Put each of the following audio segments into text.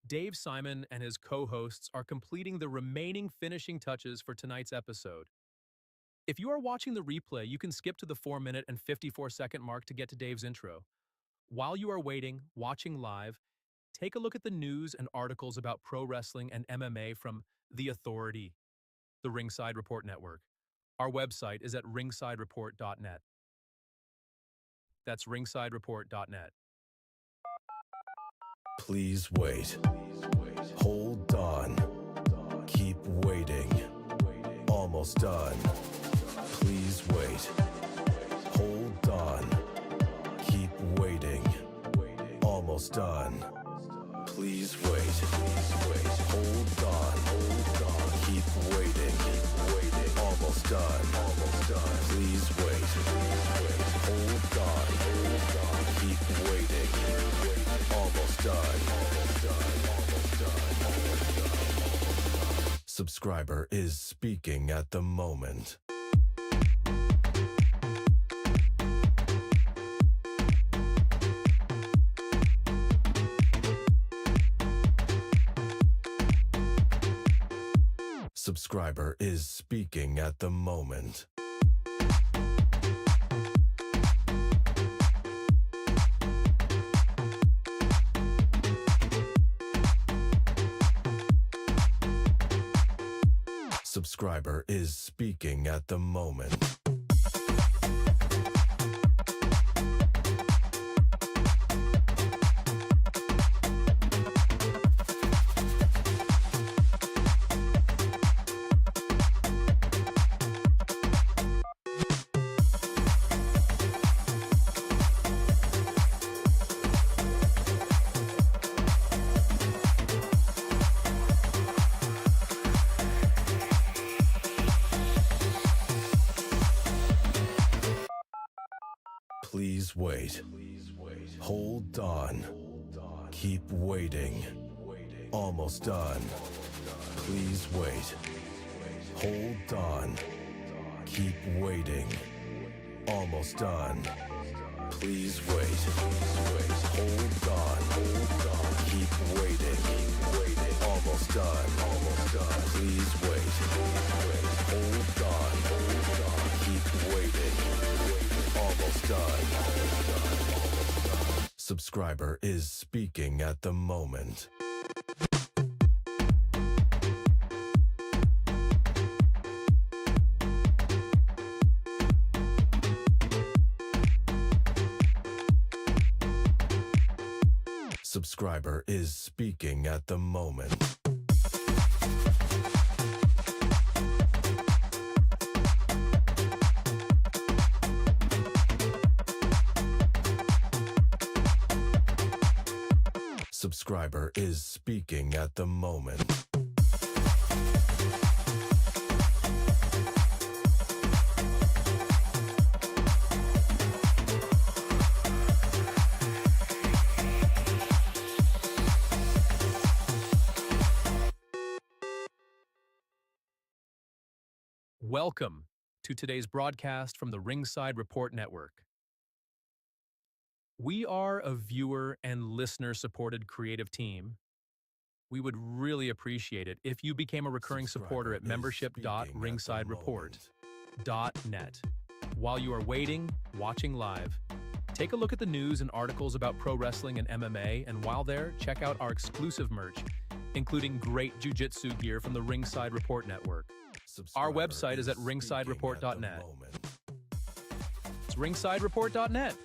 Dave Simon and his co-hosts are completing the remaining finishing touches for tonight's episode. If you are watching the replay, you can skip to the 4-minute and 54-second mark to get to Dave's intro. While you are waiting, watching live, take a look at the news and articles about pro wrestling and MMA from The Authority, the Ringside Report Network. Our website is at ringsidereport.net. That's ringsidereport.net. Please wait. Hold on. Keep waiting. Almost done. Please wait. Hold on. Keep waiting. Almost done. Please wait. Hold on. Keep waiting. Almost done. Please wait. Hold on. Keep waiting. Almost done. Subscriber is speaking at the moment. Subscriber is speaking at the moment. Subscriber is speaking at the moment. Please wait. Hold on. Keep waiting. Almost done. Please wait. Hold on. Keep waiting. Almost done. Please wait. Hold on. Keep waiting. Almost done. Please wait. Hold on. Keep waiting. Almost done. Subscriber is speaking at the moment. Subscriber is speaking at the moment. Subscriber is speaking at the moment. Welcome to today's broadcast from the Ringside Report Network. We are a viewer and listener-supported creative team. We would really appreciate it if you became a recurring supporter at membership.ringsidereport.net. While you are waiting, watching live, take a look at the news and articles about pro wrestling and MMA, and while there, check out our exclusive merch, including great jiu-jitsu gear from the Ringside Report Network. Our website is at ringsidereport.net. It's ringsidereport.net.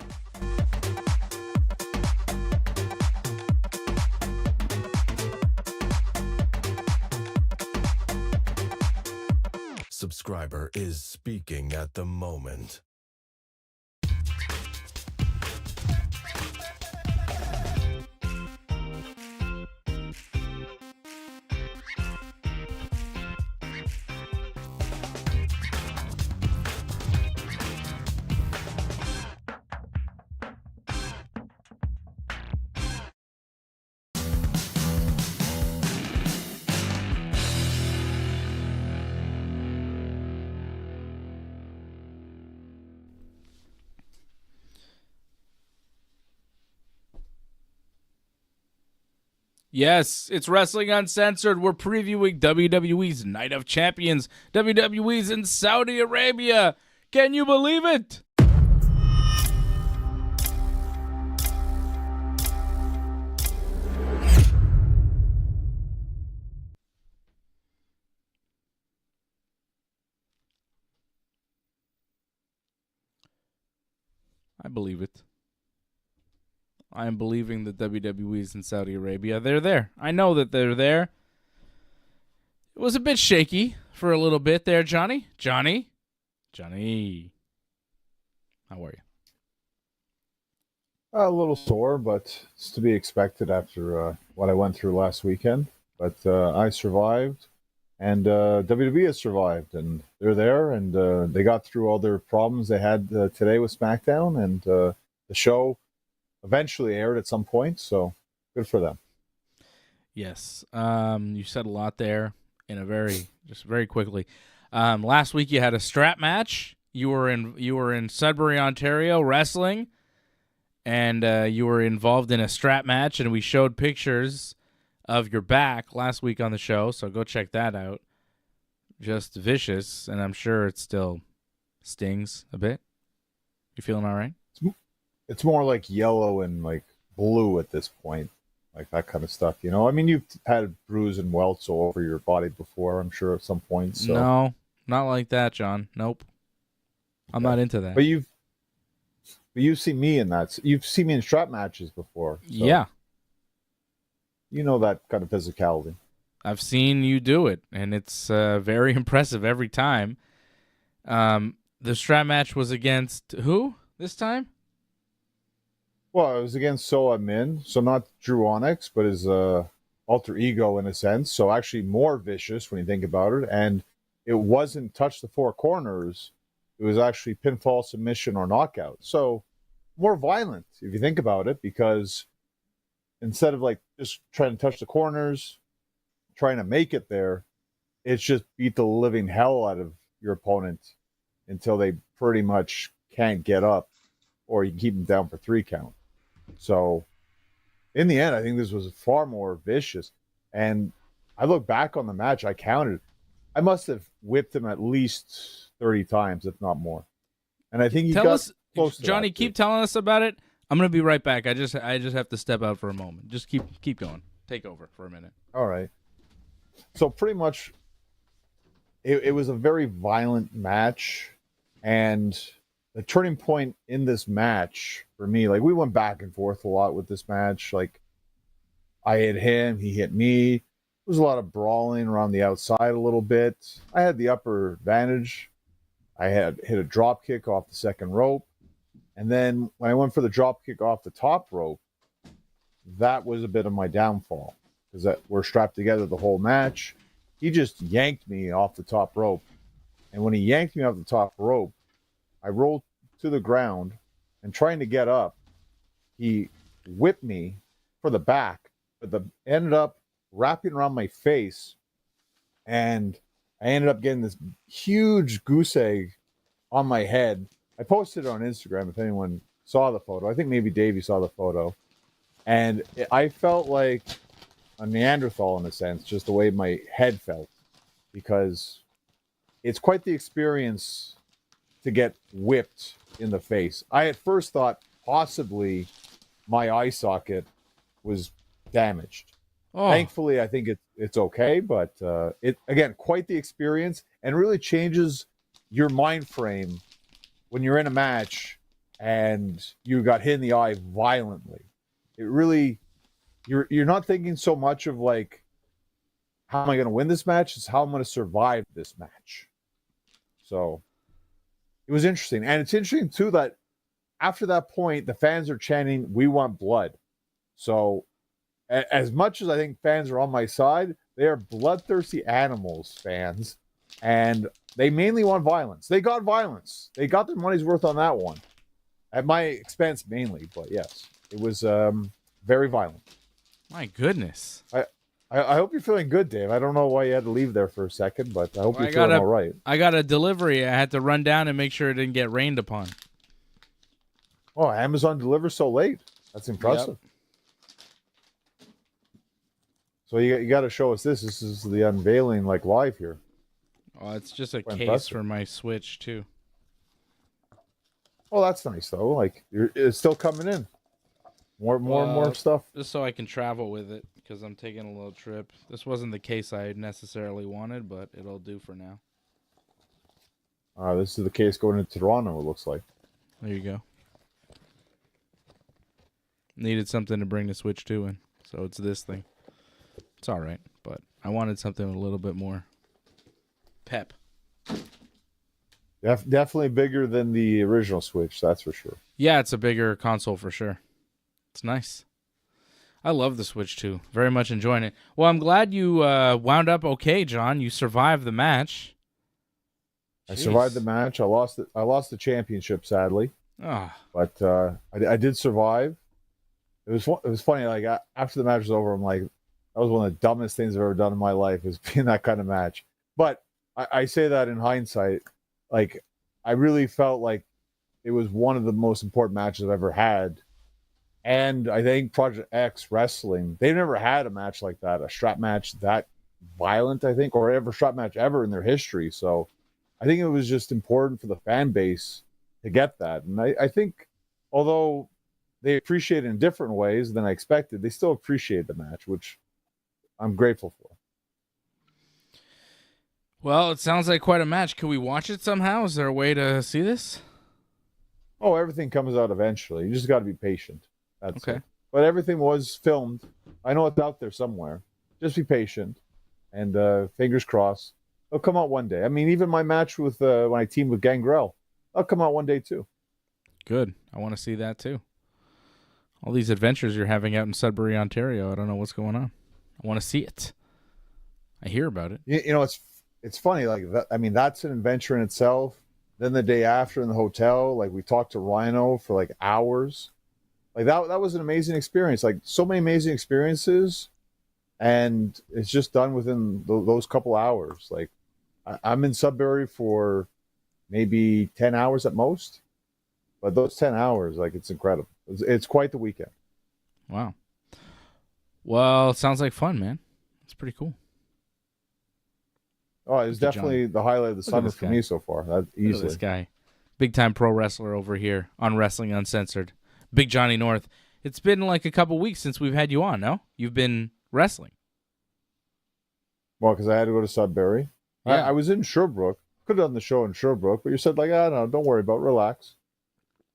Subscriber is speaking at the moment. Yes, it's Wrestling Uncensored. We're previewing WWE's Night of Champions. WWE's in Saudi Arabia. Can you believe it? I believe it. I am believing that WWE is in Saudi Arabia. They're there. I know that they're there. It was a bit shaky for a little bit there, Johnny. Johnny. How are you? A little sore, but it's to be expected after what I went through last weekend. But I survived, and WWE has survived, and they're there, and they got through all their problems they had today with SmackDown, and the show eventually aired at some point, so good for them. Yes. You said a lot there in a very quickly. Last week you had a strap match. You were in Sudbury, Ontario, wrestling, and you were involved in a strap match, and we showed pictures of your back last week on the show, so go check that out. Just vicious, and I'm sure it still stings a bit. You feeling all right? It's more like yellow and like blue at this point, like that kind of stuff. You know, I mean, you've had bruise and welts all over your body before, I'm sure, at some point. So. No, not like that, John. Nope. I'm not into that. But you've seen me in that. You've seen me in strap matches before. So yeah. You know that kind of physicality. I've seen you do it, and it's very impressive every time. The strap match was against who this time? Well, it was against So Min, so not Drew Onyx, but his alter ego in a sense. So actually more vicious when you think about it. And it wasn't touch the four corners. It was actually pinfall, submission, or knockout. So more violent if you think about it, because instead of like just trying to touch the corners, trying to make it there, it's just beat the living hell out of your opponent until they pretty much can't get up, or you can keep them down for 3 count. So in the end, I think this was far more vicious. And I look back on the match, I counted. I must have whipped him at least 30 times, if not more. And I think he got close to Johnny, that, keep telling us about it. I'm going to be right back. I just have to step out for a moment. Just keep going. Take over for a minute. All right. So pretty much it was a very violent match, and the turning point in this match for me, like we went back and forth a lot with this match. Like I hit him, he hit me. There was a lot of brawling around the outside a little bit. I had the upper advantage. I had hit a drop kick off the second rope. And then when I went for the drop kick off the top rope, that was a bit of my downfall, because we're strapped together the whole match. He just yanked me off the top rope. And when he yanked me off the top rope, I rolled to the ground, and trying to get up, he whipped me for the back, but ended up wrapping around my face, and I ended up getting this huge goose egg on my head. I posted it on Instagram if anyone saw the photo. I think maybe Davey saw the photo. And I felt like a Neanderthal in a sense, just the way my head felt, because it's quite the experience to get whipped in the face. I at first thought possibly my eye socket was damaged. Oh. Thankfully, I think it's okay, but it again, quite the experience, and really changes your mind frame when you're in a match and you got hit in the eye violently. It really, you're not thinking so much of like, how am I going to win this match? It's how I'm going to survive this match. So it was interesting. And it's interesting too that after that point, the fans are chanting, "We want blood." So as much as I think fans are on my side, they are bloodthirsty animals, fans. And they mainly want violence. They got violence. They got their money's worth on that one. At my expense mainly, but yes, it was very violent. My goodness. I hope you're feeling good, Dave. I don't know why you had to leave there for a second, but I hope you're feeling all right. I got a delivery. I had to run down and make sure it didn't get rained upon. Oh, Amazon delivers so late. That's impressive. Yep. So you got to show us this. This is the unveiling, like live here. Oh, it's just a Quite case impressive. for my Switch too. Oh, that's nice though. Like it's still coming in. More stuff. Just so I can travel with it because I'm taking a little trip. This wasn't the case I necessarily wanted, but it'll do for now. This is the case going into Toronto. It looks like. There you go. Needed something to bring the Switch 2 in, so it's this thing. It's all right, but I wanted something with a little bit more pep. Definitely bigger than the original Switch. That's for sure. Yeah, it's a bigger console for sure. It's nice. I love the Switch 2. Very much enjoying it. Well, I'm glad you wound up okay, John. You survived the match. I survived the match. I lost the championship, sadly. Ah, But I did survive. It was funny. Like after the match was over, I'm like, that was one of the dumbest things I've ever done in my life, is being that kind of match. But I say that in hindsight. Like, I really felt like it was one of the most important matches I've ever had. And I think Project X Wrestling, they've never had a match like that, a strap match that violent, I think, or ever strap match ever in their history. So I think it was just important for the fan base to get that. And I think, although they appreciate it in different ways than I expected, they still appreciate the match, which I'm grateful for. well, it sounds like quite a match. Can we watch it somehow? Is there a way to see this? Oh, everything comes out eventually. You just got to be patient. That's Okay. it. But everything was filmed. I know it's out there somewhere. Just be patient, and fingers crossed. It'll come out one day. I mean, even my match with when I teamed with Gangrel, that'll come out one day too. Good. I want to see that too. All these adventures you're having out in Sudbury, Ontario. I don't know what's going on. I want to see it. I hear about it. You know, it's funny. Like that, I mean, that's an adventure in itself. Then the day after in the hotel, like we talked to Rhino for like hours. Like that was an amazing experience. Like so many amazing experiences, and it's just done within those couple hours. Like I'm in Sudbury for maybe 10 hours at most, but those 10 hours, like it's incredible. It's quite the weekend. Wow. Well, it sounds like fun, man. It's pretty cool. Oh, it was Look at definitely the highlight of the Look at summer this for guy. me so far. That Look at easily. this guy. Big time pro wrestler over here on Wrestling Uncensored. Big Johnny North. It's been like a couple weeks since we've had you on, no? You've been wrestling. Well, because I had to go to Sudbury. Yeah. I was in Sherbrooke. Could have done the show in Sherbrooke, but you said like, no, don't worry about it. Relax.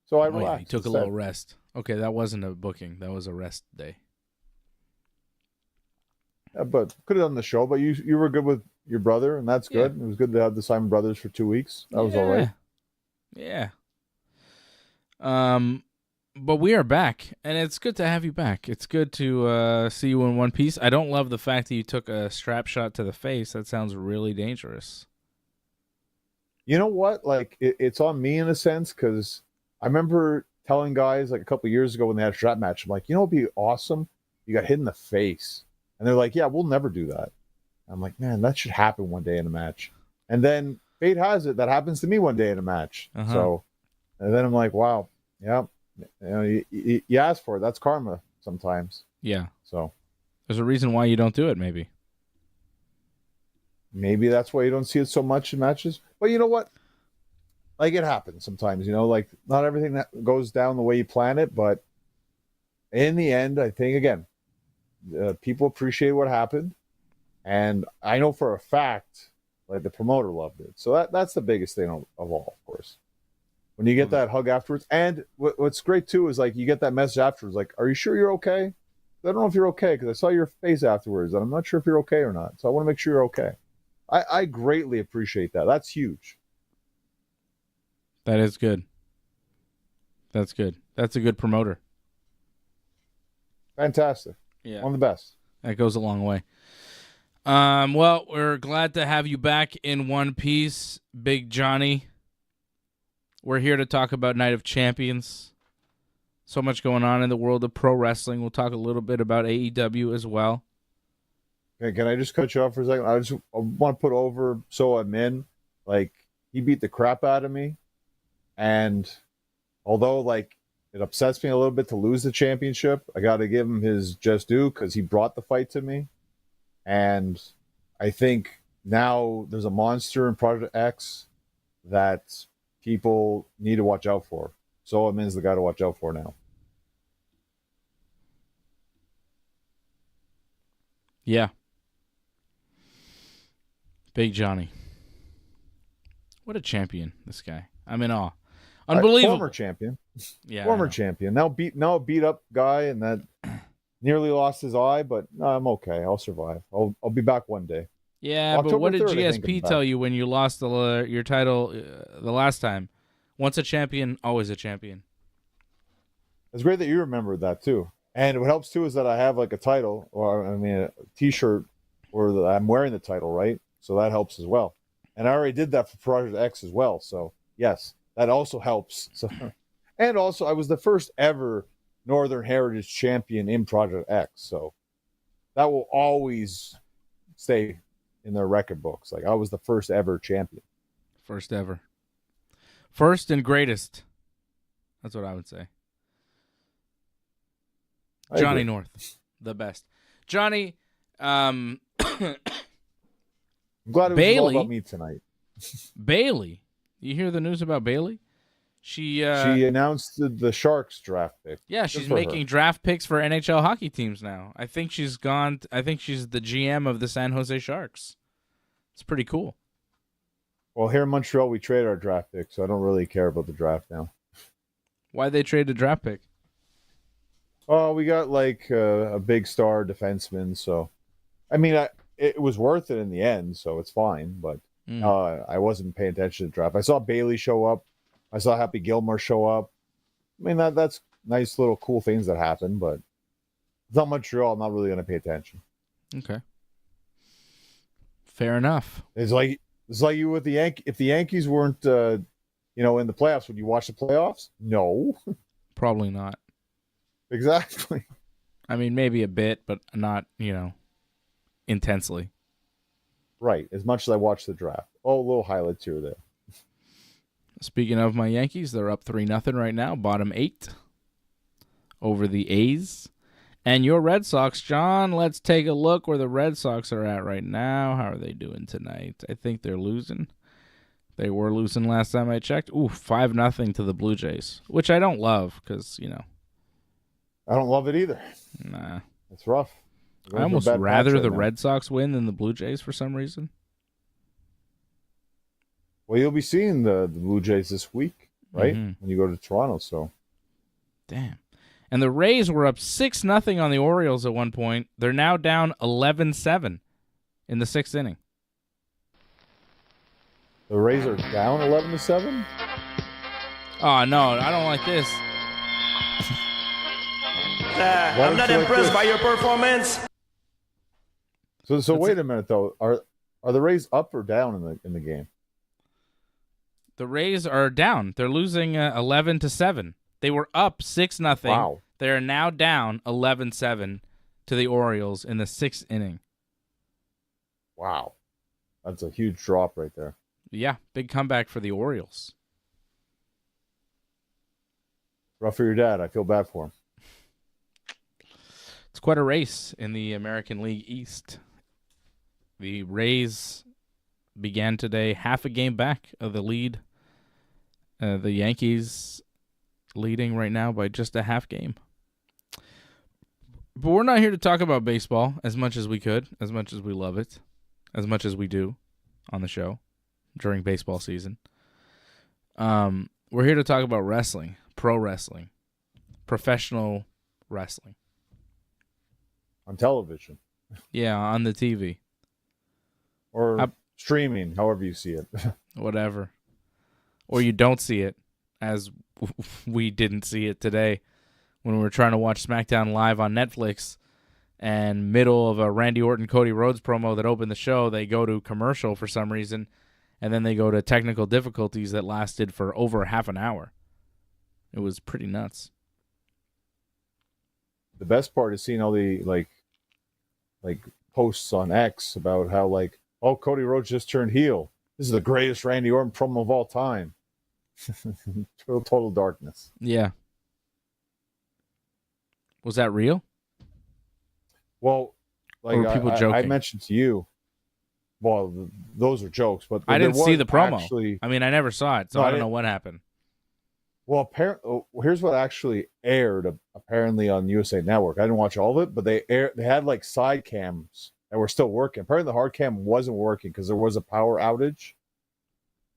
So I Oh, yeah, relaxed. you took a instead. little rest. Okay, that wasn't a booking. That was a rest day. Yeah, but could have done the show. But you were good with your brother, and that's good. It was good to have the Simon Brothers for 2 weeks. That was all right. Yeah. But we are back, and it's good to have you back. It's good to see you in one piece. I don't love the fact that you took a strap shot to the face. That sounds really dangerous. You know what? Like it's on me in a sense, because I remember telling guys like a couple of years ago when they had a strap match, I'm like, it'd be awesome. You got hit in the face, and they're like, yeah, we'll never do that. I'm like, man, that should happen one day in a match. And then fate has it that happens to me one day in a match. Uh-huh. So, and then I'm like, wow, yeah, you ask for it. That's karma sometimes. Yeah. So There's a reason why you don't do it, maybe. maybe that's why you don't see it so much in matches. But you know what? Like it happens sometimes, like not everything that goes down the way you plan it, but in the end, I think again, people appreciate what happened. And I know for a fact, like the promoter loved it. So that's the biggest thing of all, of course. When you get that hug afterwards. And what's great too is like you get that message afterwards, like, are you sure you're okay? I don't know if you're okay because I saw your face afterwards and I'm not sure if you're okay or not. So I want to make sure you're okay. I greatly appreciate that. That's huge. That is good. That's good. That's a good promoter. Fantastic. Yeah. One of the best. That goes a long way. Well, we're glad to have you back in one piece, Big Johnny. We're here to talk about Night of Champions. So much going on in the world of pro wrestling. We'll talk a little bit about AEW as well. Okay, can I just cut you off for a second? I want to put over So Min. Like, he beat the crap out of me. And although, like, it upsets me a little bit to lose the championship, I got to give him his just due because he brought the fight to me. And I think now there's a monster in Project X that people need to watch out for. So Min's the guy to watch out for now. Yeah. Big Johnny. What a champion, this guy. I'm in awe. Unbelievable. Former champion. Yeah. Former champion. Now a beat up guy and that nearly lost his eye, but no, I'm okay. I'll survive. I'll be back one day. Yeah, October but what did 3rd, I think GSP I'm tell back. you when you lost your title the last time? Once a champion, always a champion. It's great that you remember that too. And what helps too is that I have like a title, or a T-shirt where I'm wearing the title, right? So that helps as well. And I already did that for Project X as well. So yes, that also helps. So, and also I was the first ever Northern Heritage champion in Project X. So that will always stay in their record books. Like I was the first ever champion. First ever. First and greatest. That's what I would say. Johnny North, the best. Johnny, I'm glad it was Bayley. all about me tonight. Bayley. You hear the news about Bayley? She announced the Sharks draft pick. Yeah, Good she's for making her. draft picks for NHL hockey teams now. I think she's the GM of the San Jose Sharks. It's pretty cool. Well, here in Montreal, we trade our draft pick, so I don't really care about the draft now. Why'd they trade a draft pick? Oh, we got like a big star defenseman, so I mean, it was worth it in the end, so it's fine. But I wasn't paying attention to the draft. I saw Bailey show up. I saw Happy Gilmore show up. I mean, that's nice little cool things that happen, but it's not Montreal. I'm not really going to pay attention. Okay, fair enough. It's like you with the Yankees. If the Yankees weren't, in the playoffs, would you watch the playoffs? No, Probably not. exactly. I mean, maybe a bit, but not, intensely. Right, as much as I watch the draft. Oh, little highlights here or there. Speaking of my Yankees, they're up 3-0 right now, bottom 8 over the A's. And your Red Sox, John, let's take a look where the Red Sox are at right now. How are they doing tonight? I think they're losing. They were losing last time I checked. Ooh, 5-0 to the Blue Jays, which I don't love because, I don't love it either. nah. It's rough. I almost rather the Red Sox win than the Blue Jays for some reason. Well, you'll be seeing the Blue Jays this week, right? Mm-hmm. When you go to Toronto, so. Damn. And the Rays were up 6-0 on the Orioles at one point. They're now down 11-7 in the 6th inning. The Rays are down 11-7? Oh, no, I don't like this. I'm not impressed by your performance. So wait a minute though. Are the Rays up or down in the game? The Rays are down. They're losing 11-7. They were up 6-0. Wow. They are now down 11-7 to the Orioles in the 6th inning. Wow. That's a huge drop right there. Yeah, big comeback for the Orioles. Rough for your dad. I feel bad for him. It's quite a race in the American League East. The Rays began today half a game back of the lead. The Yankees leading right now by just a half game. But we're not here to talk about baseball as much as we could, as much as we love it, as much as we do on the show during baseball season. We're here to talk about wrestling, pro wrestling, professional wrestling. On television. Yeah, on the TV. Or streaming, however you see it. Whatever. Or you don't see it, as we didn't see it today when we were trying to watch SmackDown live on Netflix, and middle of a Randy Orton Cody Rhodes promo that opened the show, they go to commercial for some reason, and then they go to technical difficulties that lasted for over half an hour. It was pretty nuts. The best part is seeing all the like posts on X about how Cody Rhodes just turned heel. This is the greatest Randy Orton promo of all time. Total darkness. Yeah. Was that real? Well, like or were people joking? I mentioned to you. Well, those are jokes, but I didn't see the promo. Actually, I mean, I never saw it, so I don't know what happened. Well, apparently, here's what actually aired apparently on USA Network. I didn't watch all of it, but they had like side cams that were still working. Apparently, the hard cam wasn't working because there was a power outage,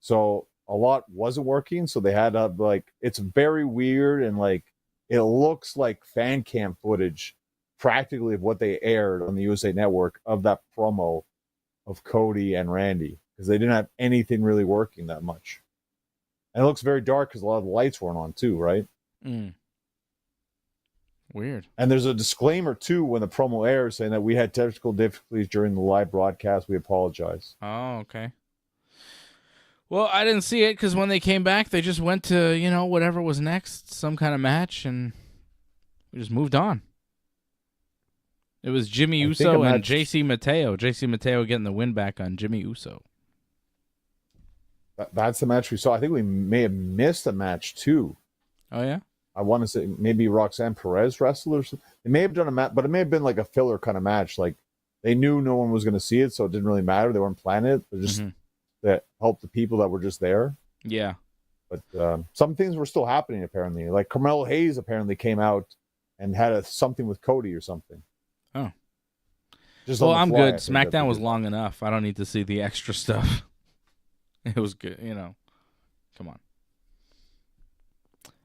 so a lot wasn't working. So they had like, it's very weird, and like it looks like fan cam footage, practically, of what they aired on the USA Network of that promo of Cody and Randy, because they didn't have anything really working that much. And it looks very dark because a lot of the lights weren't on too, right? Weird. And there's a disclaimer too when the promo airs saying that we had technical difficulties during the live broadcast. We apologize. Oh, okay. Well, I didn't see it because when they came back, they just went to, whatever was next, some kind of match, and we just moved on. It was Jimmy Uso and JC Mateo. JC Mateo getting the win back on Jimmy Uso. That's the match we saw. I think we may have missed a match too. Oh, yeah? I want to say maybe Roxanne Perez wrestled or something. They may have done a match, but it may have been like a filler kind of match. Like they knew no one was going to see it, so it didn't really matter. They weren't planning it. But just that helped the people that were just there. Yeah. But some things were still happening, apparently. Like Carmelo Hayes apparently came out and had something with Cody or something. Oh. Just well, I'm good. SmackDown was long enough. I don't need to see the extra stuff. It was good, Come on.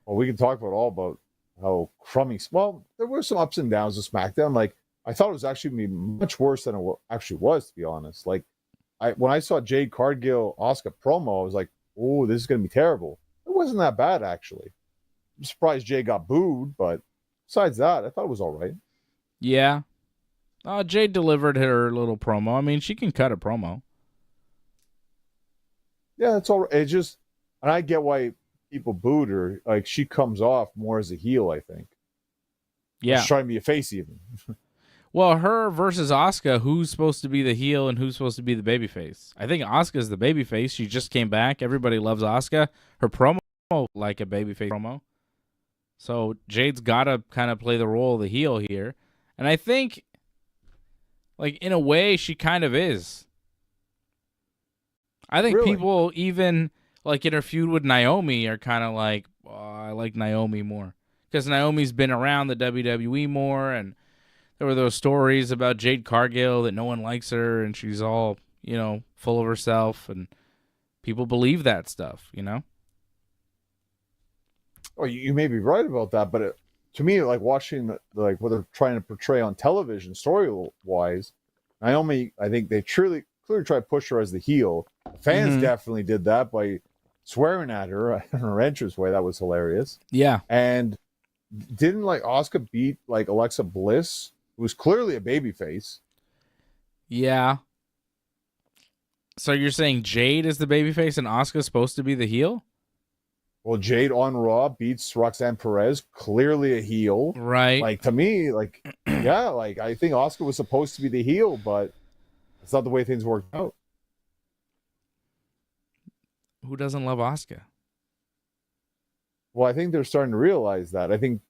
Well, we can talk about how crummy. Well, there were some ups and downs of SmackDown. Like, I thought it was actually going to be much worse than it actually was, to be honest. Like, when I saw Jade Cargill Asuka promo, I was like, oh, this is going to be terrible. It wasn't that bad, actually. I'm surprised Jade got booed, but besides that, I thought it was all right. Yeah. Jade delivered her little promo. I mean, she can cut a promo. Yeah, it's all right. It just, and I get why people booed her. Like, she comes off more as a heel, I think. Yeah. She's trying to be a face, even. Well, her versus Asuka, who's supposed to be the heel and who's supposed to be the babyface? I think Asuka's the babyface. She just came back. Everybody loves Asuka. Her promo, like a babyface promo. So Jade's got to kind of play the role of the heel here. And I think, like, in a way, she kind of is. I think people, even like in her feud with Naomi, are kind of like, oh, I like Naomi more. Because Naomi's been around the WWE more, and there were those stories about Jade Cargill that no one likes her, and she's all, full of herself, and people believe that stuff, Oh, you may be right about that, but to me, like watching like what they're trying to portray on television, story-wise, Naomi, I think they clearly try to push her as the heel. Fans definitely did that by swearing at her in her entrance way. That was hilarious. Yeah. And didn't like Asuka beat like Alexa Bliss, who was clearly a babyface? Yeah. So you're saying Jade is the babyface and Asuka's supposed to be the heel? Well, Jade on Raw beats Roxanne Perez, clearly a heel. Right. Like, to me, like, yeah, like I think Asuka was supposed to be the heel, but it's not the way things worked out. Who doesn't love Asuka? Well, I think they're starting to realize that. I think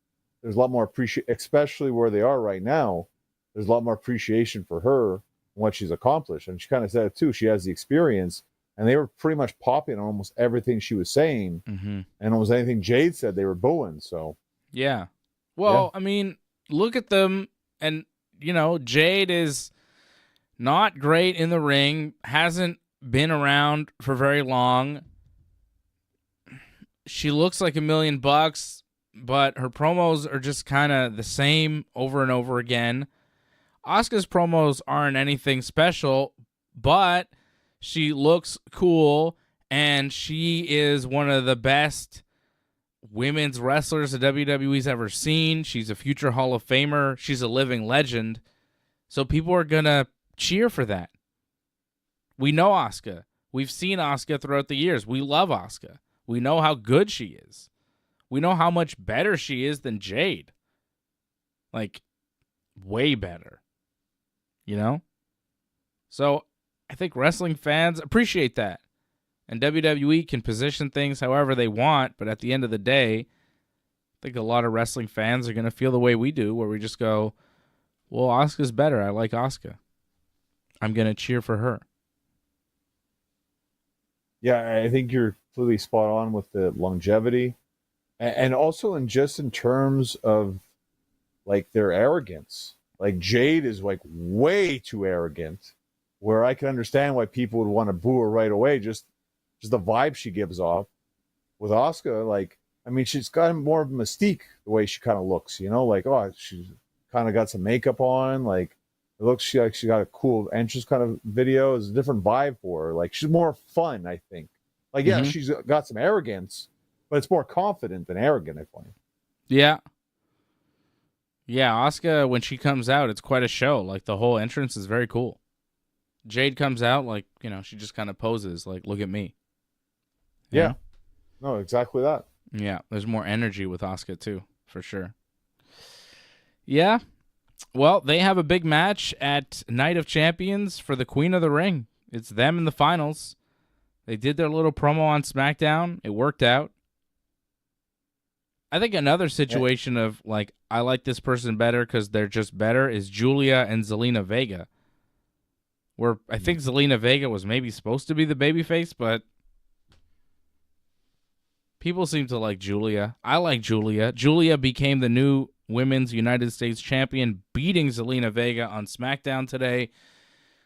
there's a lot more appreciation, especially where they are right now. There's a lot more appreciation for her and what she's accomplished. And she kind of said it too. She has the experience, and they were pretty much popping on almost everything she was saying. And almost anything Jade said, they were booing. So, yeah. Well, I mean, look at them. And, Jade is not great in the ring, hasn't been around for very long. She looks like $1 million, but her promos are just kind of the same over and over again. Asuka's promos aren't anything special, but she looks cool, and she is one of the best women's wrestlers the WWE's ever seen. She's a future Hall of Famer. She's a living legend. So people are going to cheer for that. We know Asuka. We've seen Asuka throughout the years. We love Asuka. We know how good she is. We know how much better she is than Jade. Like, way better. So, I think wrestling fans appreciate that. And WWE can position things however they want, but at the end of the day, I think a lot of wrestling fans are going to feel the way we do, where we just go, Well, Asuka's better. I like Asuka. I'm going to cheer for her. Yeah, I think you're completely spot on with the longevity, and also in terms of like their arrogance. Like Jade is like way too arrogant, where I can understand why people would want to boo her right away. Just the vibe she gives off. With Asuka, like I mean, she's got more of a mystique the way she kind of looks. Like she's kind of got some makeup on. Like it looks like she got a cool entrance kind of video. It's a different vibe for her. Like she's more fun, I think. Like yeah, she's got some arrogance, but it's more confident than arrogant, I find. Yeah. Yeah, Asuka, when she comes out, it's quite a show. Like, the whole entrance is very cool. Jade comes out, like, she just kind of poses, like, look at me. Yeah. No, exactly that. Yeah, there's more energy with Asuka, too, for sure. Yeah. Well, they have a big match at Night of Champions for the Queen of the Ring. It's them in the finals. They did their little promo on SmackDown. It worked out. I think another situation of, like, I like this person better because they're just better is Julia and Zelina Vega. Where I think Zelina Vega was maybe supposed to be the babyface, but people seem to like Julia. I like Julia. Julia became the new Women's United States Champion, beating Zelina Vega on SmackDown today.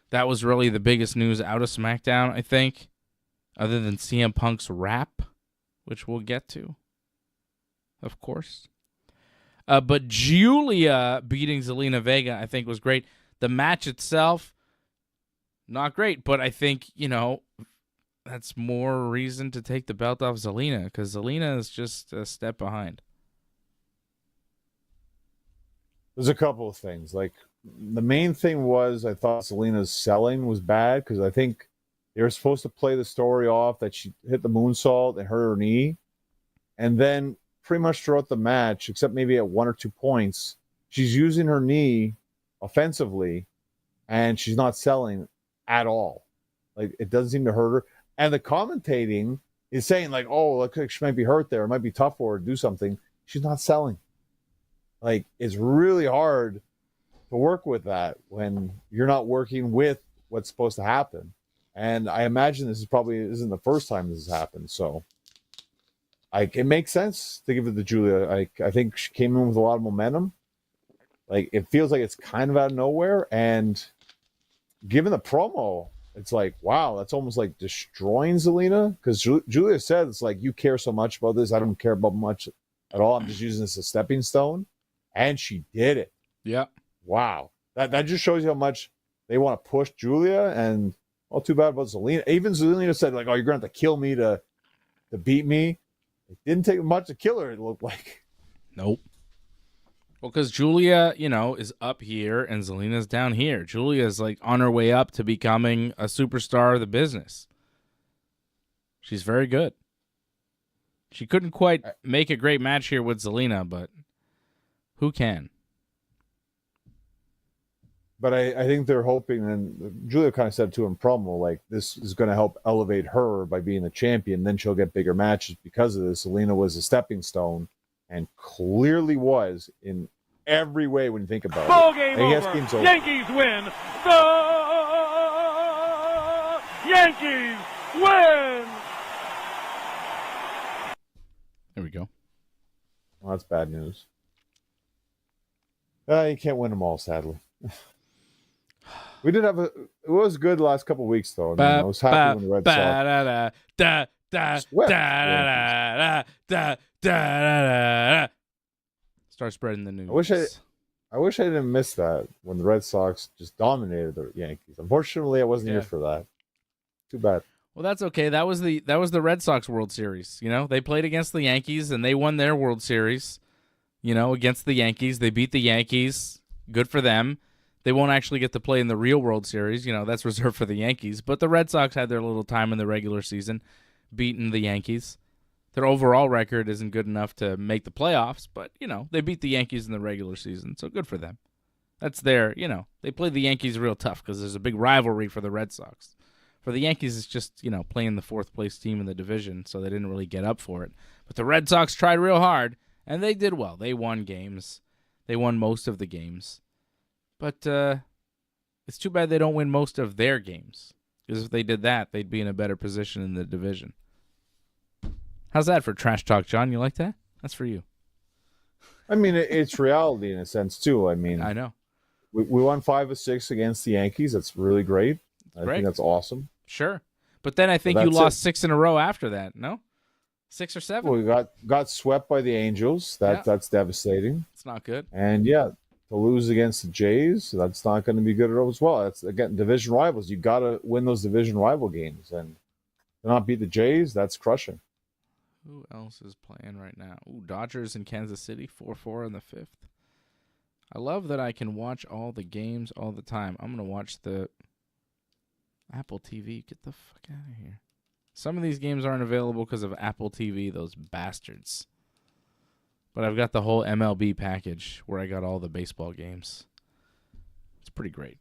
That was really the biggest news out of SmackDown, I think, other than CM Punk's rap, which we'll get to. Of course. But Julia beating Zelina Vega, I think, was great. The match itself, not great, but I think, that's more reason to take the belt off Zelina, because Zelina is just a step behind. There's a couple of things. Like, the main thing was I thought Zelina's selling was bad, because I think they were supposed to play the story off that she hit the moonsault and hurt her knee. And then pretty much throughout the match, except maybe at 1 or 2 points, she's using her knee offensively, and she's not selling at all. Like, it doesn't seem to hurt her. And the commentating is saying, like, oh, look, she might be hurt there. It might be tough for her to do something. She's not selling. Like, it's really hard to work with that when you're not working with what's supposed to happen. And I imagine this isn't the first time this has happened. So it makes sense to give it to Julia. I think she came in with a lot of momentum. Like, it feels like it's kind of out of nowhere. And given the promo, it's like, wow, that's almost like destroying Zelina. Because Julia said, it's like, you care so much about this. I don't care about much at all. I'm just using this as a stepping stone. And she did it. Yeah. Wow. That just shows you how much they want to push Julia. And all too bad about Zelina. Even Zelina said, like, oh, you're going to have to kill me to beat me. It didn't take much to kill her, it looked like. Nope. Well, because Julia, is up here and Zelina's down here. Julia's, like, on her way up to becoming a superstar of the business. She's very good. She couldn't quite make a great match here with Zelina, but who can? But I think they're hoping, and Julia kind of said to him promo, like, this is going to help elevate her by being the champion. Then she'll get bigger matches because of this. Zelina was a stepping stone, and clearly was in every way when you think about Ball it. game over. over. Yankees win. The Yankees win. There we go. Well, that's bad news. You can't win them all, sadly. We did have it was good the last couple of weeks, though. I was happy when the Red Sox start spreading the news. I wish I didn't miss that when the Red Sox just dominated the Yankees. Unfortunately, I wasn't here for that. Too bad. Well, that's okay. That was the Red Sox World Series. They played against the Yankees and they won their World Series. Against the Yankees, they beat the Yankees. Good for them. They won't actually get to play in the real World Series. That's reserved for the Yankees. But the Red Sox had their little time in the regular season, beating the Yankees. Their overall record isn't good enough to make the playoffs, but, they beat the Yankees in the regular season, so good for them. That's their, they play the Yankees real tough because there's a big rivalry for the Red Sox. For the Yankees, it's just, playing the fourth-place team in the division, so they didn't really get up for it. But the Red Sox tried real hard, and they did well. They won games. They won most of the games. But it's too bad they don't win most of their games. Because if they did that, they'd be in a better position in the division. How's that for trash talk, John? You like that? That's for you. I mean, it's reality in a sense too. I mean, I know. we won 5 of 6 against the Yankees. That's really great. I think that's awesome. Sure. But then I think you lost 6 in a row after that, no? 6 or 7? Well, we got swept by the Angels. That's devastating. It's not good. And to lose against the Jays, that's not going to be good as well. That's again division rivals. You got to win those division rival games, and to not beat the Jays, that's crushing. Who else is playing right now? Ooh, Dodgers in Kansas City, 4-4 in the 5th. I love that I can watch all the games all the time. I'm going to watch the Apple TV. Get the fuck out of here. Some of these games aren't available because of Apple TV, those bastards. But I've got the whole MLB package where I got all the baseball games. It's pretty great.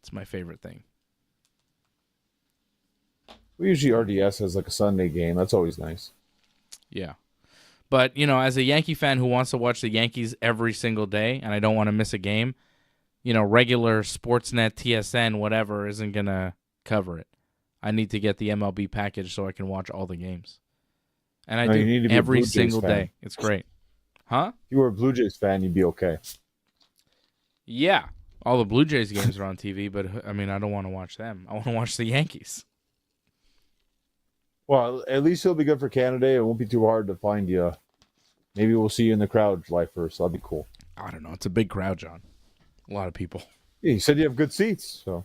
It's my favorite thing. We usually RDS has like a Sunday game. That's always nice. Yeah. But, as a Yankee fan who wants to watch the Yankees every single day and I don't want to miss a game, regular Sportsnet, TSN, whatever, isn't going to cover it. I need to get the MLB package so I can watch all the games. And I do every single day. It's great. Huh? If you were a Blue Jays fan, you'd be okay. Yeah. All the Blue Jays games are on TV, but, I don't want to watch them. I want to watch the Yankees. Well, at least it'll be good for Canada. It won't be too hard to find you. Maybe we'll see you in the crowd July 1st. That'll be cool. I don't know. It's a big crowd, John. A lot of people. Yeah, you said you have good seats, so.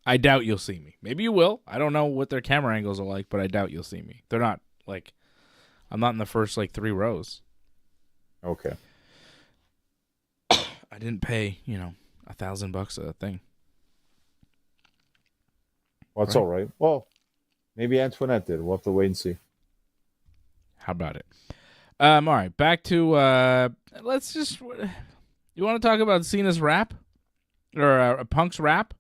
I doubt you'll see me. Maybe you will. I don't know what their camera angles are like, but I doubt you'll see me. They're not, I'm not in the first, 3 rows. Okay. I didn't pay, $1,000 a thing. Well, that's all right. Well, maybe Antoinette did. We'll have to wait and see. How about it? All right, back to let's just. You want to talk about Cena's rap or Punk's rap?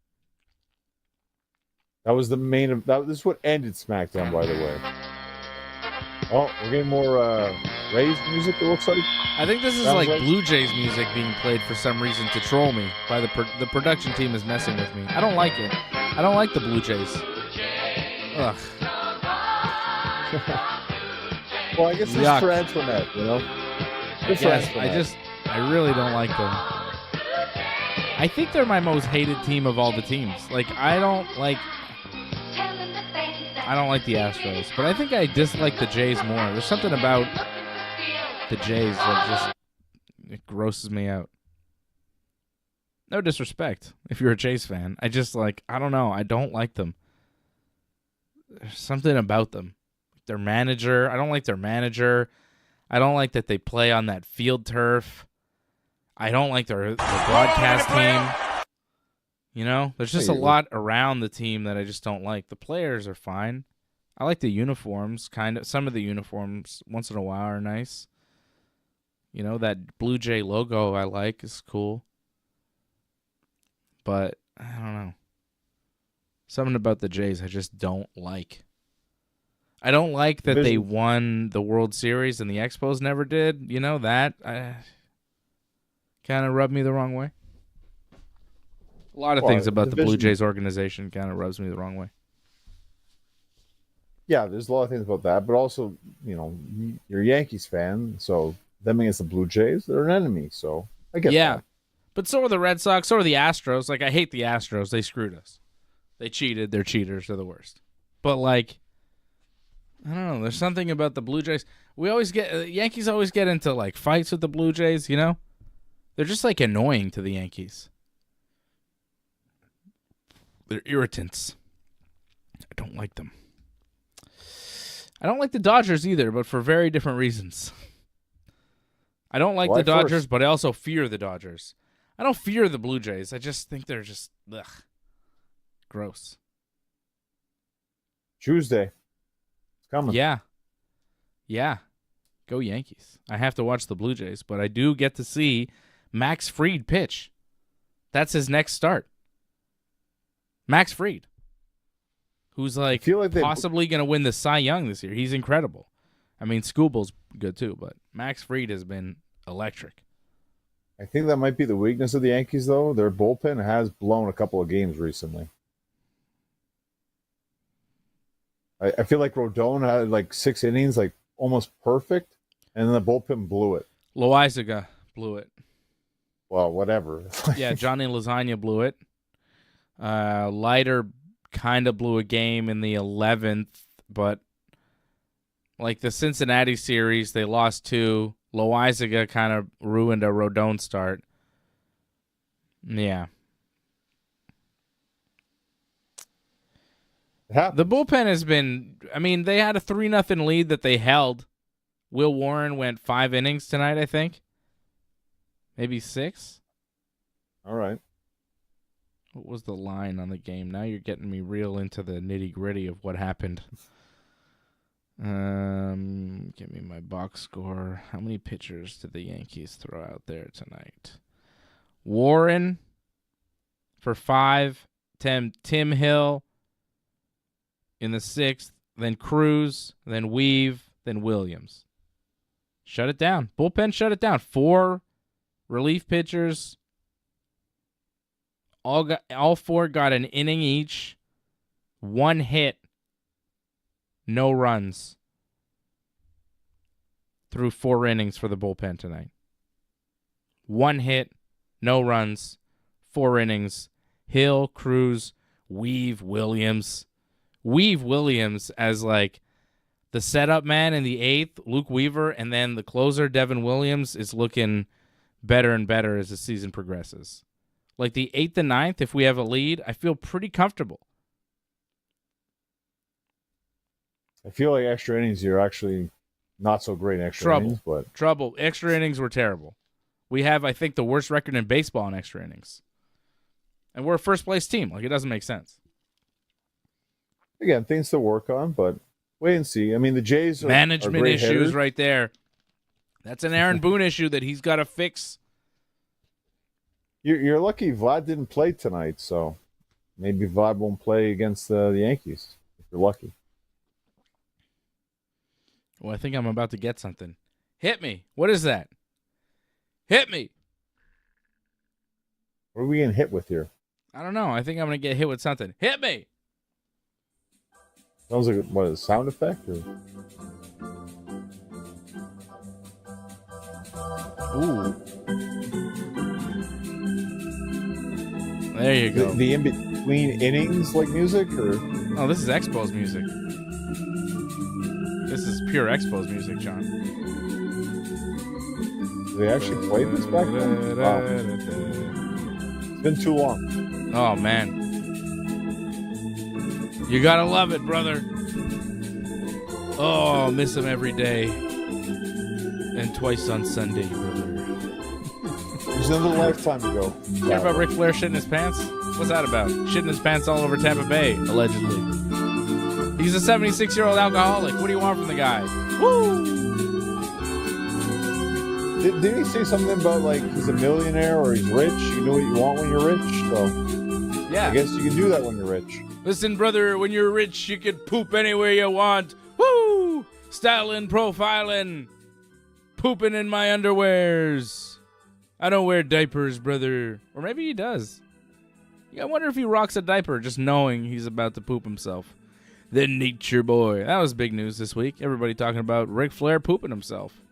That was the main. This is what ended SmackDown, by the way. Oh, we're getting more Rays music. It looks like. I think this is like Blue Jays music being played for some reason to troll me. By the production team is messing with me. I don't like it. I don't like the Blue Jays. Ugh. Well, I guess this is for Antoinette, I really don't like them. I think they're my most hated team of all the teams. I don't like the Astros, but I think I dislike the Jays more. There's something about the Jays that it grosses me out. No disrespect if you're a Jays fan. I don't know. I don't like them. There's something about them. Their manager. I don't like their manager. I don't like that they play on that field turf. I don't like their broadcast team. There's just a lot around the team that I just don't like. The players are fine. I like the uniforms, kind of. Some of the uniforms once in a while are nice. That Blue Jay logo I like is cool. But I don't know. Something about the Jays I just don't like. I don't like that they won the World Series and the Expos never did. That kind of rubbed me the wrong way. A lot of things about the Blue Jays organization kind of rubs me the wrong way. Yeah, there's a lot of things about that, but also, you're a Yankees fan, so them against the Blue Jays, they're an enemy, so I get that. But so are the Red Sox, so are the Astros. I hate the Astros. They screwed us. They cheated. They're cheaters. They're the worst. But, I don't know. There's something about the Blue Jays. Yankees always get into, fights with the Blue Jays, They're just, annoying to the Yankees. They're irritants. I don't like them. I don't like the Dodgers either, but for very different reasons. I don't like the Dodgers, but I also fear the Dodgers. I don't fear the Blue Jays. I just think they're just, gross. Tuesday. It's coming. Yeah. Go Yankees. I have to watch the Blue Jays, but I do get to see Max Fried pitch. That's his next start. Max Fried, who's possibly going to win the Cy Young this year. He's incredible. Schoolball's good too, but Max Fried has been electric. I think that might be the weakness of the Yankees, though. Their bullpen has blown a couple of games recently. I feel like Rodon had like 6 innings, like almost perfect, and then the bullpen blew it. Loizaga blew it. Well, whatever. Yeah, Johnny Lasagna blew it. Leiter kind of blew a game in the 11th, but like the Cincinnati series, they lost 2. Loizaga kind of ruined a Rodon start. Yeah. The bullpen has been, I mean, they had a 3-0 lead that they held. Will Warren went 5 innings tonight, I think. Maybe 6. All right. What was the line on the game? Now you're getting me real into the nitty-gritty of what happened. Give me my box score. How many pitchers did the Yankees throw out there tonight? Warren for 5. Tim Hill in the 6th. Then Cruz. Then Weave. Then Williams. Shut it down. Bullpen shut it down. 4 relief pitchers. All 4 got an inning each. 1 hit. No runs. Through 4 innings for the bullpen tonight. 1 hit. No runs. 4 innings. Hill, Cruz, Weave, Williams. Weave Williams as like the setup man in the 8th, Luke Weaver, and then the closer, Devin Williams, is looking better and better as the season progresses. Like the 8th and 9th, if we have a lead, I feel pretty comfortable. I feel like extra innings are actually not so great in extra innings, but Trouble. Extra innings were terrible. We have, I think, the worst record in baseball in extra innings. And we're a first-place team. Like, it doesn't make sense. Again, things to work on, but wait and see. I mean, the Jays are management great issues hitters. right there. That's an Aaron Boone issue that he's got to fix. You're lucky Vlad didn't play tonight, so maybe Vlad won't play against the Yankees if you're lucky. Well, I think I'm about to get something. Hit me. What is that? Hit me. What are we getting hit with here? I don't know. I think I'm going to get hit with something. Hit me. That was like a sound effect? Or? Ooh. There you go. The in-between innings like music? Or? Oh, this is Expos music. This is pure Expos music, John. Did they actually play this back then? Wow. It's been too long. Oh, man. You gotta love it, brother. Oh, miss him every day. And twice on Sunday, brother. There's another lifetime to go. Hear about Ric Flair shitting his pants? What's that about? Shitting his pants all over Tampa Bay, allegedly. He's a 76-year-old alcoholic. What do you want from the guy? Woo! Did he say something about, like, he's a millionaire or he's rich? You know what you want when you're rich? So Yeah. I guess you can do that when you're rich. Listen, brother, when you're rich, you can poop anywhere you want. Woo! Styling, profiling, pooping in my underwears. I don't wear diapers, brother. Or maybe he does. Yeah, I wonder if he rocks a diaper just knowing he's about to poop himself. The Nature Boy. That was big news this week. Everybody talking about Ric Flair pooping himself.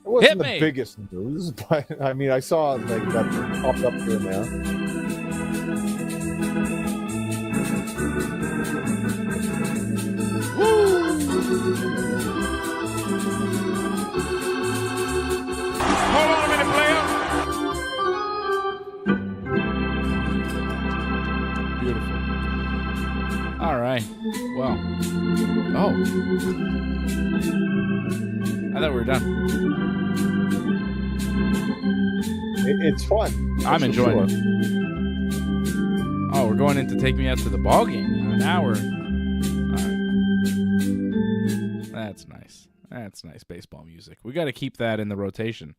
It wasn't Hit me. the biggest news, but I mean, I saw like that popped up here and there. Hold on a minute, player. Beautiful. All right. Well. Oh. I thought we were done. It's fun. I'm That's for enjoying sure. it. Oh, we're going in to take me out to the ball game in an hour. All right. That's nice. That's nice baseball music. We got to keep that in the rotation.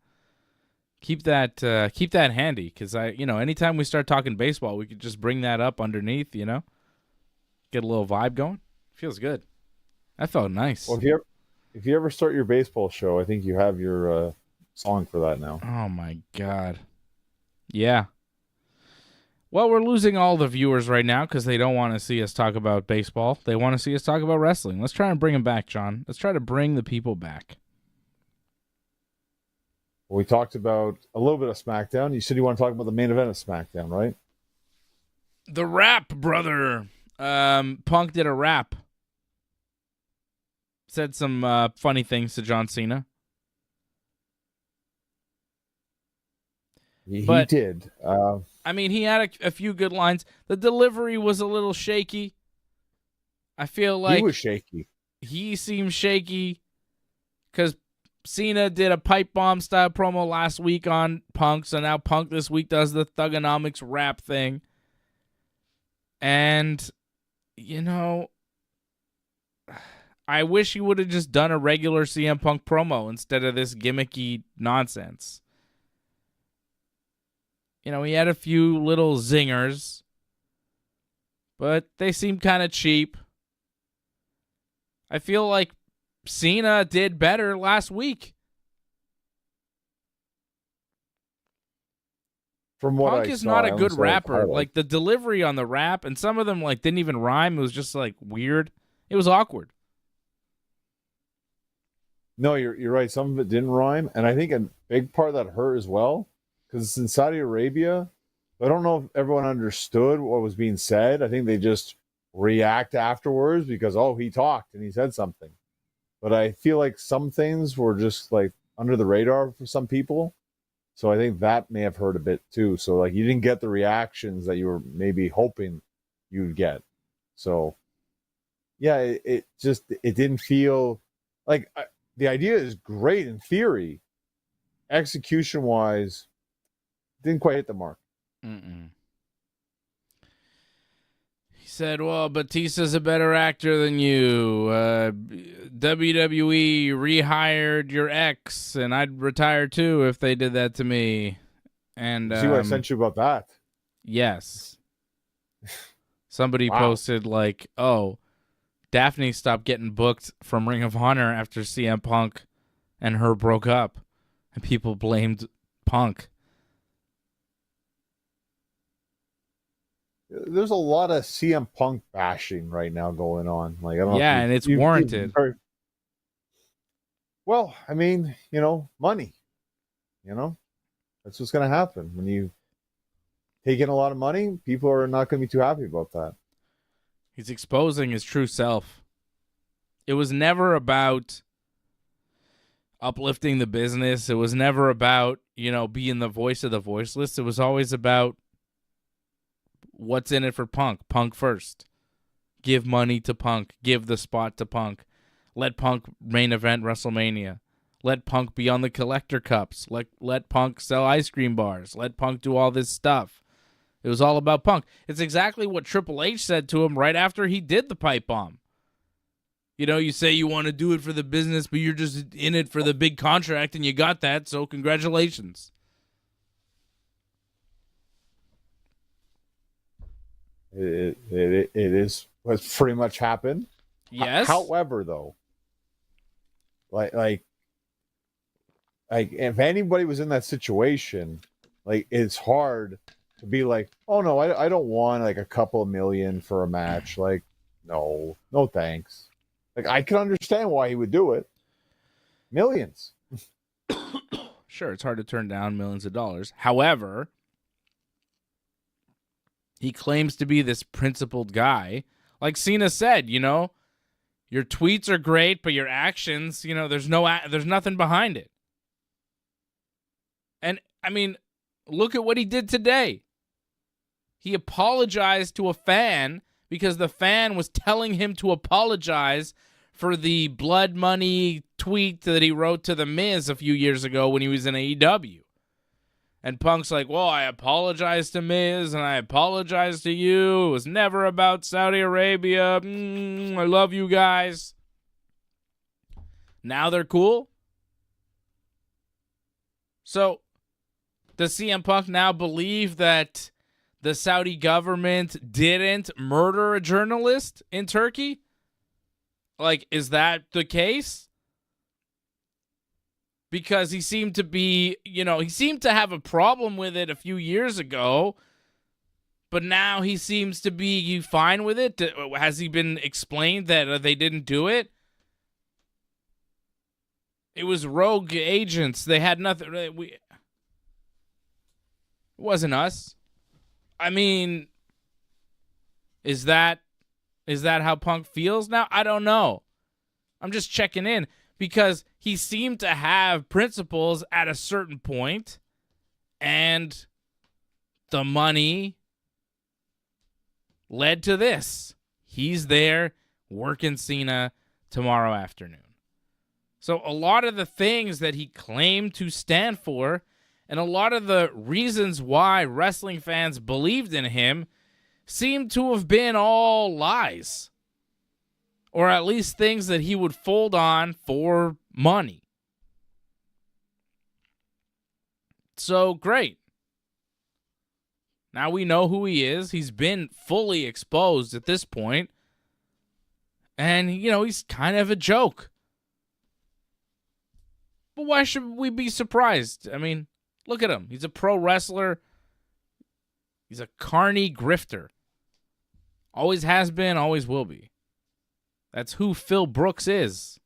Keep that handy, because anytime we start talking baseball, we could just bring that up underneath. Get a little vibe going. Feels good. That felt nice. Well, if you ever start your baseball show, I think you have your song for that now. Oh my God. Yeah. Well, we're losing all the viewers right now because they don't want to see us talk about baseball. They want to see us talk about wrestling. Let's try and bring them back, John. Let's try to bring the people back. We talked about a little bit of SmackDown. You said you want to talk about the main event of SmackDown, right? The rap, brother. Punk did a rap. Said some funny things to John Cena. He But- did. I mean, he had a few good lines. The delivery was a little shaky. I feel like he was shaky. he seemed shaky because Cena did a pipe bomb style promo last week on Punk, so now Punk this week does the Thugonomics rap thing. And, you know, I wish he would have just done a regular CM Punk promo instead of this gimmicky nonsense. You know, he had a few little zingers, but they seem kind of cheap. I feel like Cena did better last week. From what Punk I is saw, not I a only good saw rapper. highlights. Like the delivery on the rap, and some of them like didn't even rhyme. It was just like weird. It was awkward. No, you're right. Some of it didn't rhyme, and I think a big part that hurt as well because it's in Saudi Arabia. I don't know if everyone understood what was being said. I think they just react afterwards because he talked and he said something. But I feel like some things were just like under the radar for some people. So I think that may have hurt a bit too. So like you didn't get the reactions that you were maybe hoping you'd get. So yeah, it didn't feel like the idea is great in theory. Execution wise, didn't quite hit the mark. Mm-mm. He said, well, Batista's a better actor than you. WWE rehired your ex, and I'd retire too if they did that to me. And See what I sent you about that? yes. Somebody Wow. posted like, oh, Daphne stopped getting booked from Ring of Honor after CM Punk and her broke up. And people blamed Punk. There's a lot of CM Punk bashing right now going on. Like I don't know. Yeah, if and it's warranted. Well, I mean, money. That's what's going to happen when you take in a lot of money. People are not going to be too happy about that. He's exposing his true self. It was never about uplifting the business. It was never about, being the voice of the voiceless. It was always about what's in it for Punk. Punk first. Give money to Punk. Give the spot to Punk. Let Punk main event WrestleMania. Let Punk be on the collector cups. Let Punk sell ice cream bars. Let Punk do all this stuff. It was all about Punk. It's exactly what Triple H said to him right after he did the pipe bomb. You say you want to do it for the business, but you're just in it for the big contract, and you got that, so congratulations. It is what's pretty much happened. Yes. However, though, like if anybody was in that situation, like it's hard to be like, oh no, I don't want like a couple of million for a match. Like, no thanks. Like I can understand why he would do it. Millions. Sure, it's hard to turn down millions of dollars. However, he claims to be this principled guy. Like Cena said, your tweets are great, but your actions, there's nothing behind it. And I mean, look at what he did today. He apologized to a fan because the fan was telling him to apologize for the blood money tweet that he wrote to The Miz a few years ago when he was in AEW. And Punk's like, well, I apologize to Miz and I apologize to you. It was never about Saudi Arabia. I love you guys. Now they're cool. So, does CM Punk now believe that the Saudi government didn't murder a journalist in Turkey? Like, is that the case? because he seemed to be, he seemed to have a problem with it a few years ago, but now he seems to be fine with it. Has he been explained that they didn't do it? It was rogue agents. They had nothing. It wasn't us. I mean, is that how Punk feels now? I don't know. I'm just checking in because he seemed to have principles at a certain point, and the money led to this. He's there working Cena tomorrow afternoon. So a lot of the things that he claimed to stand for and a lot of the reasons why wrestling fans believed in him seem to have been all lies. Or at least things that he would fold on for money. So, great. Now we know who he is. He's been fully exposed at this point. And, he's kind of a joke. But why should we be surprised? I mean, look at him. He's a pro wrestler. He's a carny grifter. Always has been, always will be. That's who Phil Brooks is.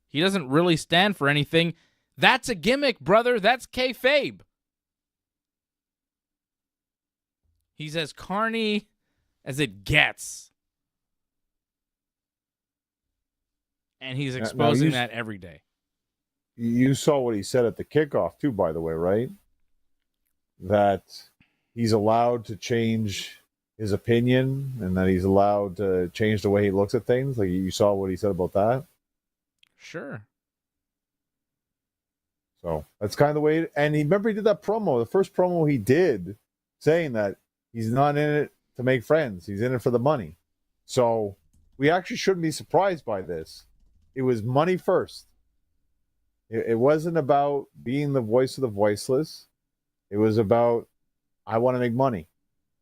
He doesn't really stand for anything. That's a gimmick, brother. That's kayfabe. He's as carny as it gets. And he's exposing that every day. You saw what he said at the kickoff, too, by the way, right? That he's allowed to change his opinion and that he's allowed to change the way he looks at things. Like, you saw what he said about that? Sure. So that's kind of the way. And remember, he did that promo, the first promo he did, saying that he's not in it to make friends. He's in it for the money. So we actually shouldn't be surprised by this. It was money first. It wasn't about being the voice of the voiceless. It was about, I want to make money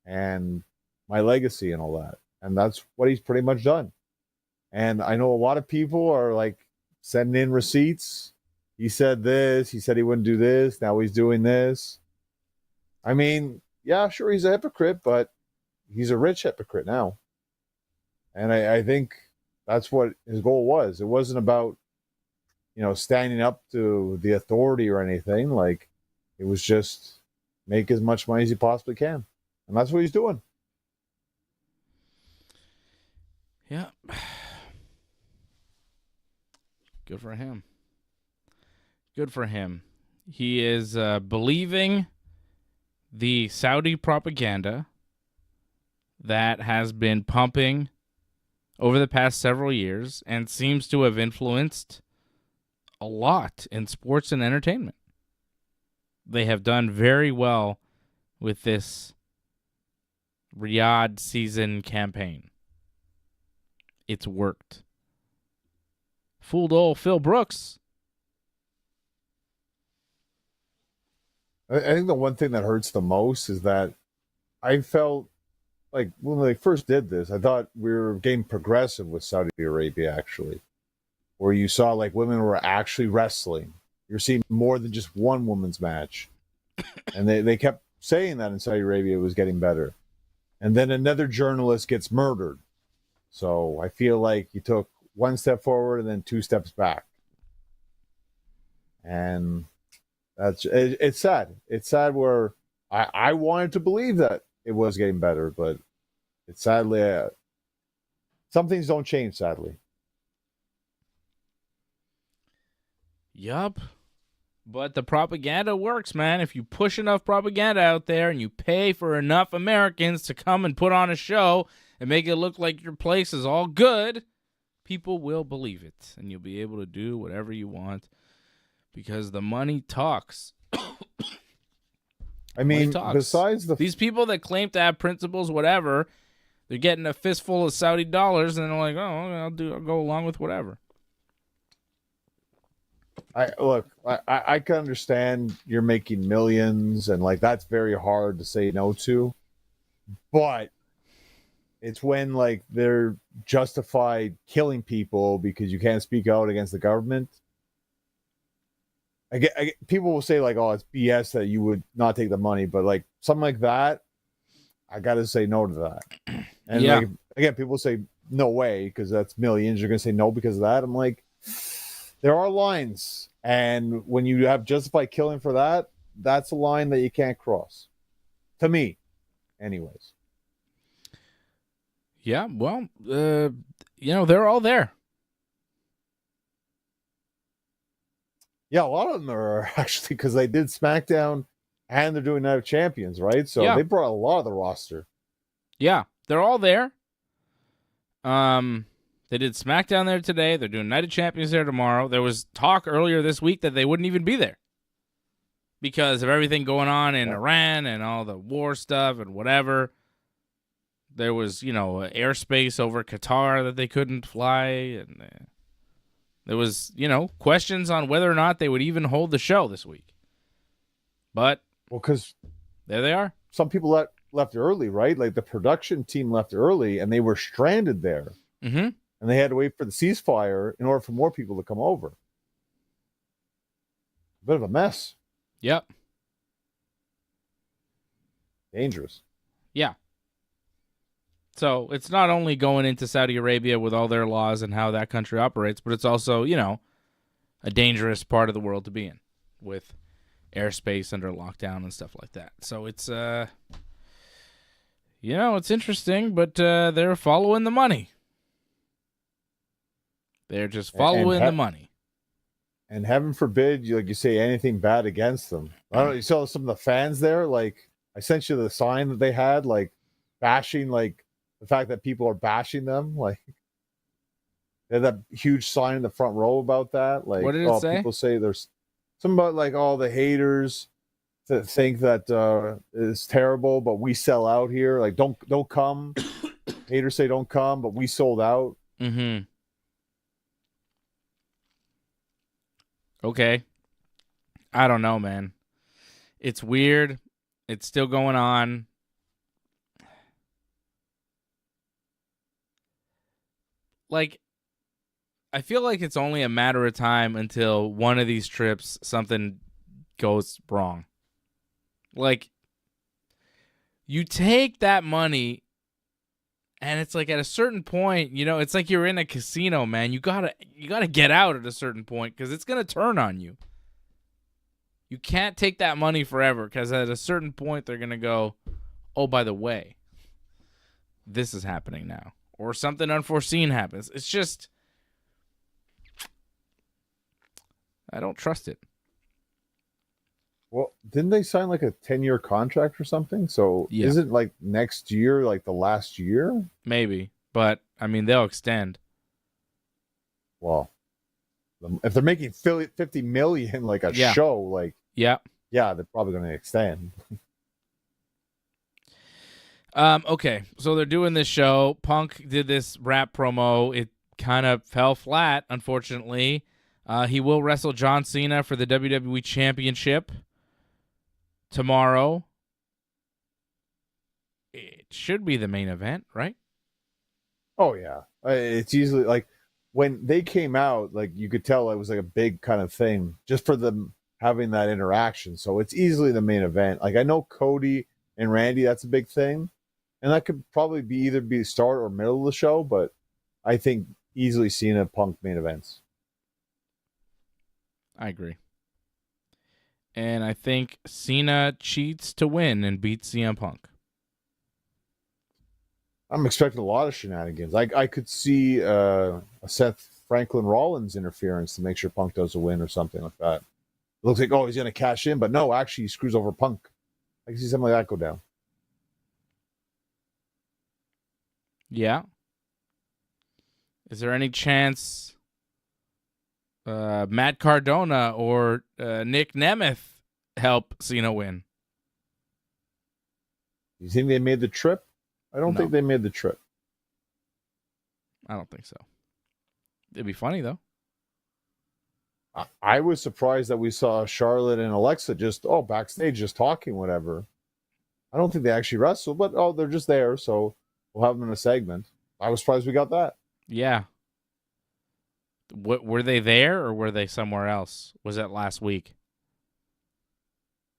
and my legacy and all that. And that's what he's pretty much done. And I know a lot of people are like sending in receipts. He said this. He said he wouldn't do this. Now he's doing this. I mean, yeah, sure, he's a hypocrite, but he's a rich hypocrite now. And I think that's what his goal was. It wasn't about, standing up to the authority or anything. Like, it was just make as much money as he possibly can. And that's what he's doing. Yeah. Good for him. Good for him. He is believing the Saudi propaganda that has been pumping over the past several years and seems to have influenced a lot in sports and entertainment. They have done very well with this Riyadh season campaign. It's worked. Fooled old Phil Brooks. I think the one thing that hurts the most is that I felt like when they first did this, I thought we were getting progressive with Saudi Arabia, actually, where you saw like women were actually wrestling. You're seeing more than just one women's match. And they kept saying that in Saudi Arabia it was getting better. And then another journalist gets murdered. So I feel like he took one step forward and then two steps back. And it's sad. It's sad where I wanted to believe that it was getting better, but it's sadly, some things don't change, sadly. Yup. But the propaganda works, man. If you push enough propaganda out there and you pay for enough Americans to come and put on a show and make it look like your place is all good, people will believe it. And you'll be able to do whatever you want because the money talks. I mean, besides these people that claim to have principles, whatever, they're getting a fistful of Saudi dollars and they're like, oh, I'll go along with whatever. I can understand you're making millions and like that's very hard to say no to, but It's when like they're justified killing people because you can't speak out against the government. People will say like, "Oh, it's BS that you would not take the money," but like something like that, I got to say no to that. And Yeah. like again, people say no way because that's millions. You're gonna say no because of that. I'm like, there are lines, and when you have justified killing for that, that's a line that you can't cross. To me, anyways. Yeah, well, they're all there. Yeah, a lot of them are actually because they did SmackDown and they're doing Night of Champions, right? So Yeah. they brought a lot of the roster. Yeah, they're all there. They did SmackDown there today. They're doing Night of Champions there tomorrow. There was talk earlier this week that they wouldn't even be there because of everything going on in Iran and all the war stuff and whatever. There was, airspace over Qatar that they couldn't fly, and there was, questions on whether or not they would even hold the show this week. But Well, because there they are. some people left early, right? Like the production team left early and they were stranded there. Mm-hmm. And they had to wait for the ceasefire in order for more people to come over. A bit of a mess. Yep. Dangerous. Yeah. So it's not only going into Saudi Arabia with all their laws and how that country operates, but it's also, a dangerous part of the world to be in with airspace under lockdown and stuff like that. So it's, it's interesting, but they're following the money. They're just following the money. And heaven forbid you say anything bad against them. I don't know. You saw some of the fans there. Like I sent you the sign that they had, like bashing, like the fact that people are bashing them. Like they had that huge sign in the front row about that. Like, what did it say? People say there's something about like all the haters that think that it's terrible, but we sell out here. Like don't come. Haters say don't come, but we sold out. Mm-hmm. Okay. I don't know, man. It's weird. It's still going on. Like, I feel like it's only a matter of time until one of these trips something goes wrong. Like, you take that money, and it's like at a certain point, it's like you're in a casino, man. You gotta get out at a certain point because it's gonna turn on you. You can't take that money forever because at a certain point they're gonna go, oh, by the way, this is happening now, or something unforeseen happens. It's just, I don't trust it. Well, didn't they sign like a 10-year contract or something? So Yeah. isn't like next year like the last year? Maybe, but I mean they'll extend. Well, if they're making 50 million like a Yeah. show, like Yeah. they're probably going to extend. Okay, so they're doing this show. Punk did this rap promo. It kind of fell flat, unfortunately. He will wrestle John Cena for the WWE Championship tomorrow. It should be the main event, right? Oh yeah, it's easily like when they came out, like you could tell it was like a big kind of thing just for them having that interaction. So it's easily the main event. Like I know Cody and Randy, that's a big thing, and that could probably be either be the start or middle of the show. But I think easily Cena Punk main events. I agree. And I think Cena cheats to win and beats CM Punk. I'm expecting a lot of shenanigans. I could see a Seth Franklin Rollins interference to make sure Punk does a win or something like that. It looks like, oh, he's going to cash in, but no, actually he screws over Punk. I can see something like that go down. Yeah. Is there any chance Matt Cardona or Nick Nemeth help Cena win? You think they made the trip? I don't No. think they made the trip. I don't think so. It'd be funny, though. I was surprised that we saw Charlotte and Alexa just, backstage, just talking, whatever. I don't think they actually wrestled, but, they're just there. So We'll have them in a segment. I was surprised we got that. Yeah. What, were they there or were they somewhere else? Was that last week?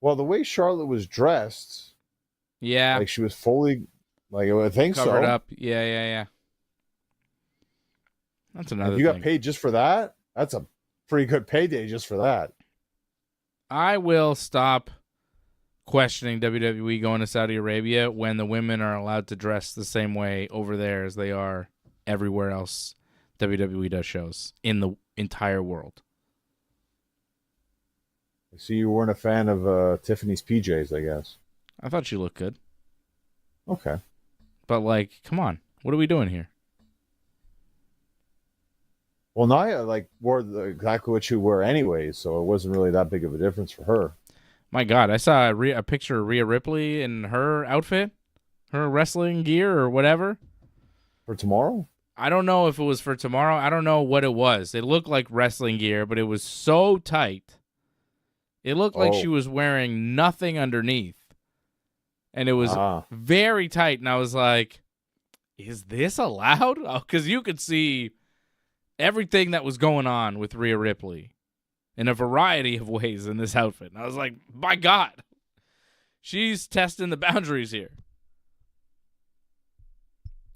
Well, the way Charlotte was dressed, Yeah. like she was fully, like I think Covered so. up. Yeah. That's another If you thing. got paid just for that, that's a pretty good payday just for that. I will stop questioning WWE going to Saudi Arabia when the women are allowed to dress the same way over there as they are everywhere else WWE does shows in the entire world. I see you weren't a fan of Tiffany's PJs, I guess. I thought she looked good. Okay. But, like, come on. What are we doing here? Well, Nia wore exactly what she wore anyways, so it wasn't really that big of a difference for her. My God, I saw a picture of Rhea Ripley in her outfit, her wrestling gear or whatever. For tomorrow? I don't know if it was for tomorrow. I don't know what it was. It looked like wrestling gear, but it was so tight. It looked like she was wearing nothing underneath. And it was very tight. And I was like, is this allowed? Because you could see everything that was going on with Rhea Ripley in a variety of ways in this outfit. And I was like, my God, she's testing the boundaries here.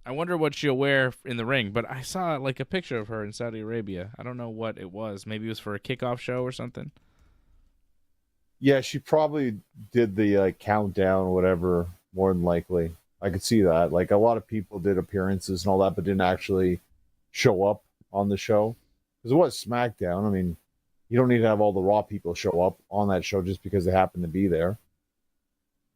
I wonder what she'll wear in the ring, but I saw like a picture of her in Saudi Arabia. I don't know what it was. Maybe it was for a kickoff show or something. Yeah, she probably did the countdown or whatever, more than likely. I could see that. Like, a lot of people did appearances and all that, but didn't actually show up on the show. Because it was SmackDown. I mean, you don't need to have all the Raw people show up on that show just because they happen to be there.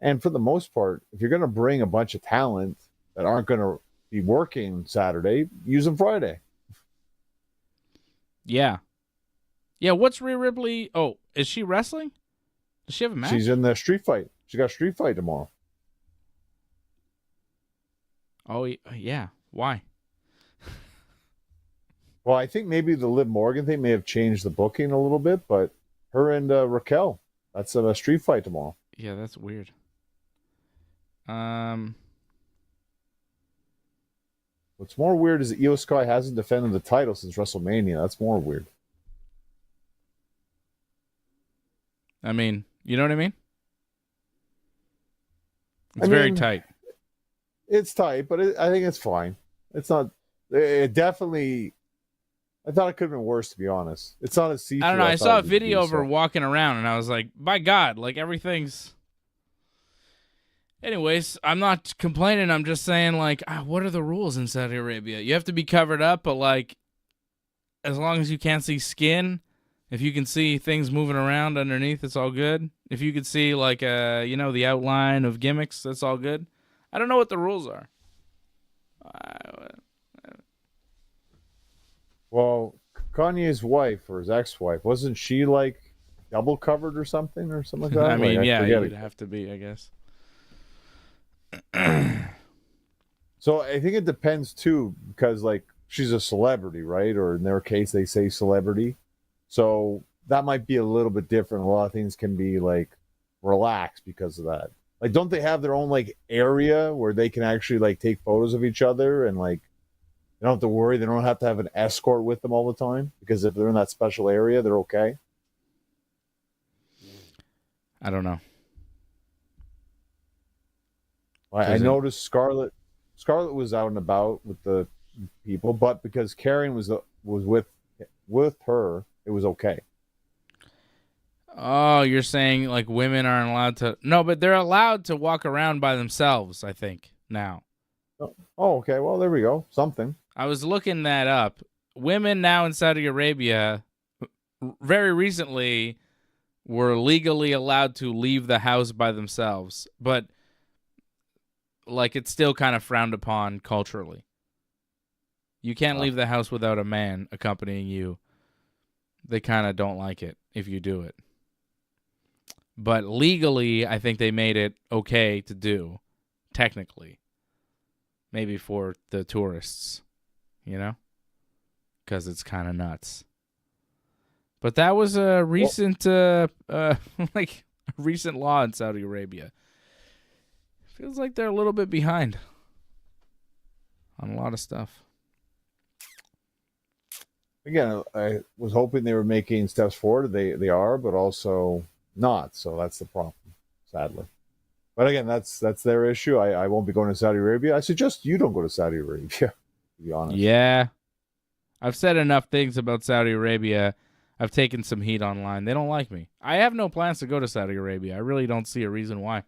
And for the most part, if you're going to bring a bunch of talent that aren't going to be working Saturday, use them Friday. Yeah. Yeah, what's Rhea Ripley? Oh, is she wrestling? Does she have a match? She's in the street fight. She got a street fight tomorrow. Oh, yeah. Why? Well, I think maybe the Liv Morgan thing may have changed the booking a little bit, but her and Raquel, that's a street fight tomorrow. Yeah, that's weird. What's more weird is that Io Sky hasn't defended the title since WrestleMania. That's more weird. I mean, you know what I mean? It's very tight. It's tight, but I think it's fine. It's not. It definitely. I thought it could have been worse, to be honest. It's not as see-through. I don't know. I saw a video of her walking around, and I was like, "My God!" Like everything's. Anyways, I'm not complaining. I'm just saying, like, what are the rules in Saudi Arabia? You have to be covered up, but like, as long as you can't see skin, if you can see things moving around underneath, it's all good. If you could see like, the outline of gimmicks, that's all good. I don't know what the rules are. Well, Kanye's wife or his ex-wife, wasn't she like double covered or something like that? I mean, like, yeah, you'd have to be, I guess. So I think it depends too, because like she's a celebrity, right? Or in their case, they say celebrity. So that might be a little bit different. A lot of things can be like relaxed because of that. Like, don't they have their own like area where they can actually like take photos of each other and like they don't have to worry. They don't have to have an escort with them all the time because if they're in that special area, they're okay. I don't know. I noticed Scarlett was out and about with the people, but because Karen was with her, it was okay. Oh, you're saying like women aren't allowed to? No, but they're allowed to walk around by themselves, I think, now. Oh, okay. Well, there we go. Something. I was looking that up. Women now in Saudi Arabia, very recently, were legally allowed to leave the house by themselves, but like it's still kind of frowned upon culturally. You can't leave the house without a man accompanying you. They kind of don't like it if you do it. But legally, I think they made it okay to do, technically. Maybe for the tourists, because it's kind of nuts. But that was a recent, recent law in Saudi Arabia. Feels like they're a little bit behind. on a lot of stuff. Again, I was hoping they were making steps forward. They are, but also not. So that's the problem, sadly. But again, that's their issue. I won't be going to Saudi Arabia. I suggest you don't go to Saudi Arabia, to be honest. Yeah. I've said enough things about Saudi Arabia. I've taken some heat online. They don't like me. I have no plans to go to Saudi Arabia. I really don't see a reason why.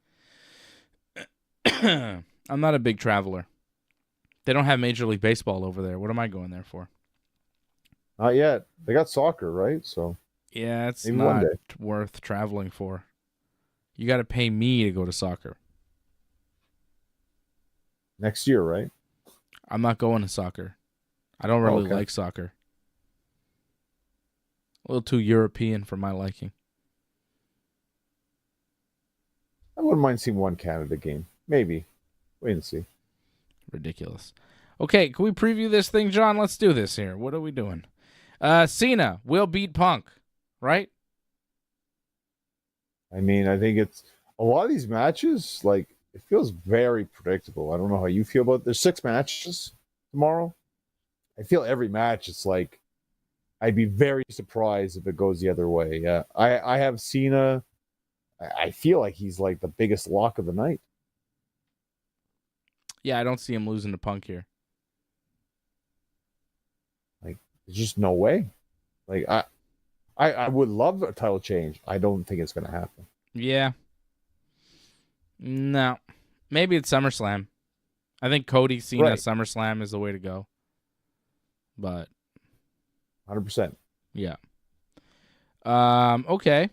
I'm not a big traveler. They don't have Major League Baseball over there. What am I going there for? Not yet. They got soccer, right? So yeah, it's maybe not one day. worth traveling for. You got to pay me to go to soccer. Next year, right? I'm not going to soccer. I don't really okay. like soccer. A little too European for my liking. I wouldn't mind seeing one Canada game. Maybe. Wait and see. Ridiculous. Okay, can we preview this thing, John? Let's do this here. What are we doing? Cena will beat Punk, right? I mean, I think it's a lot of these matches, like, it feels very predictable. I don't know how you feel about it. There's 6 matches tomorrow. I feel every match, it's like, I'd be very surprised if it goes the other way. Yeah, I have Cena. I feel like he's like the biggest lock of the night. Yeah, I don't see him losing to Punk here. Like, there's just no way. Like, I would love a title change. I don't think it's going to happen. Yeah. No. Maybe it's SummerSlam. I think Cody Cena Right. SummerSlam is the way to go. But 100%. yeah. Okay.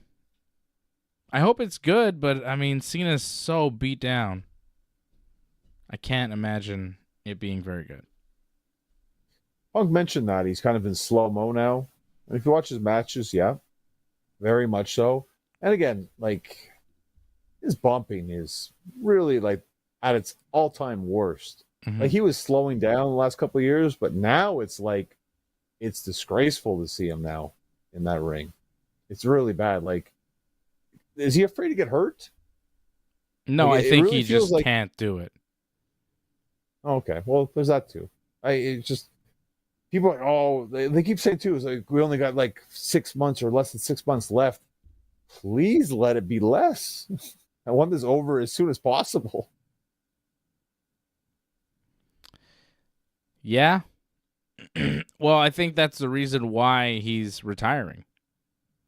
I hope it's good, but I mean, Cena's so beat down. I can't imagine it being very good. Punk mentioned that he's kind of in slow-mo now. And if you watch his matches, yeah, very much so. And again, like, his bumping is really, like, at its all-time worst. Mm-hmm. Like, he was slowing down the last couple of years, but now it's like, it's disgraceful to see him now in that ring. It's really bad. Like, is he afraid to get hurt? No, Like, I think really he feels just like... can't do it. Okay, well, there's that too. It's just, people are like, oh, they keep saying too, it's like, we only got like 6 months or less than 6 months left. Please let it be less. I want this over as soon as possible. Yeah. Well, I think that's the reason why he's retiring.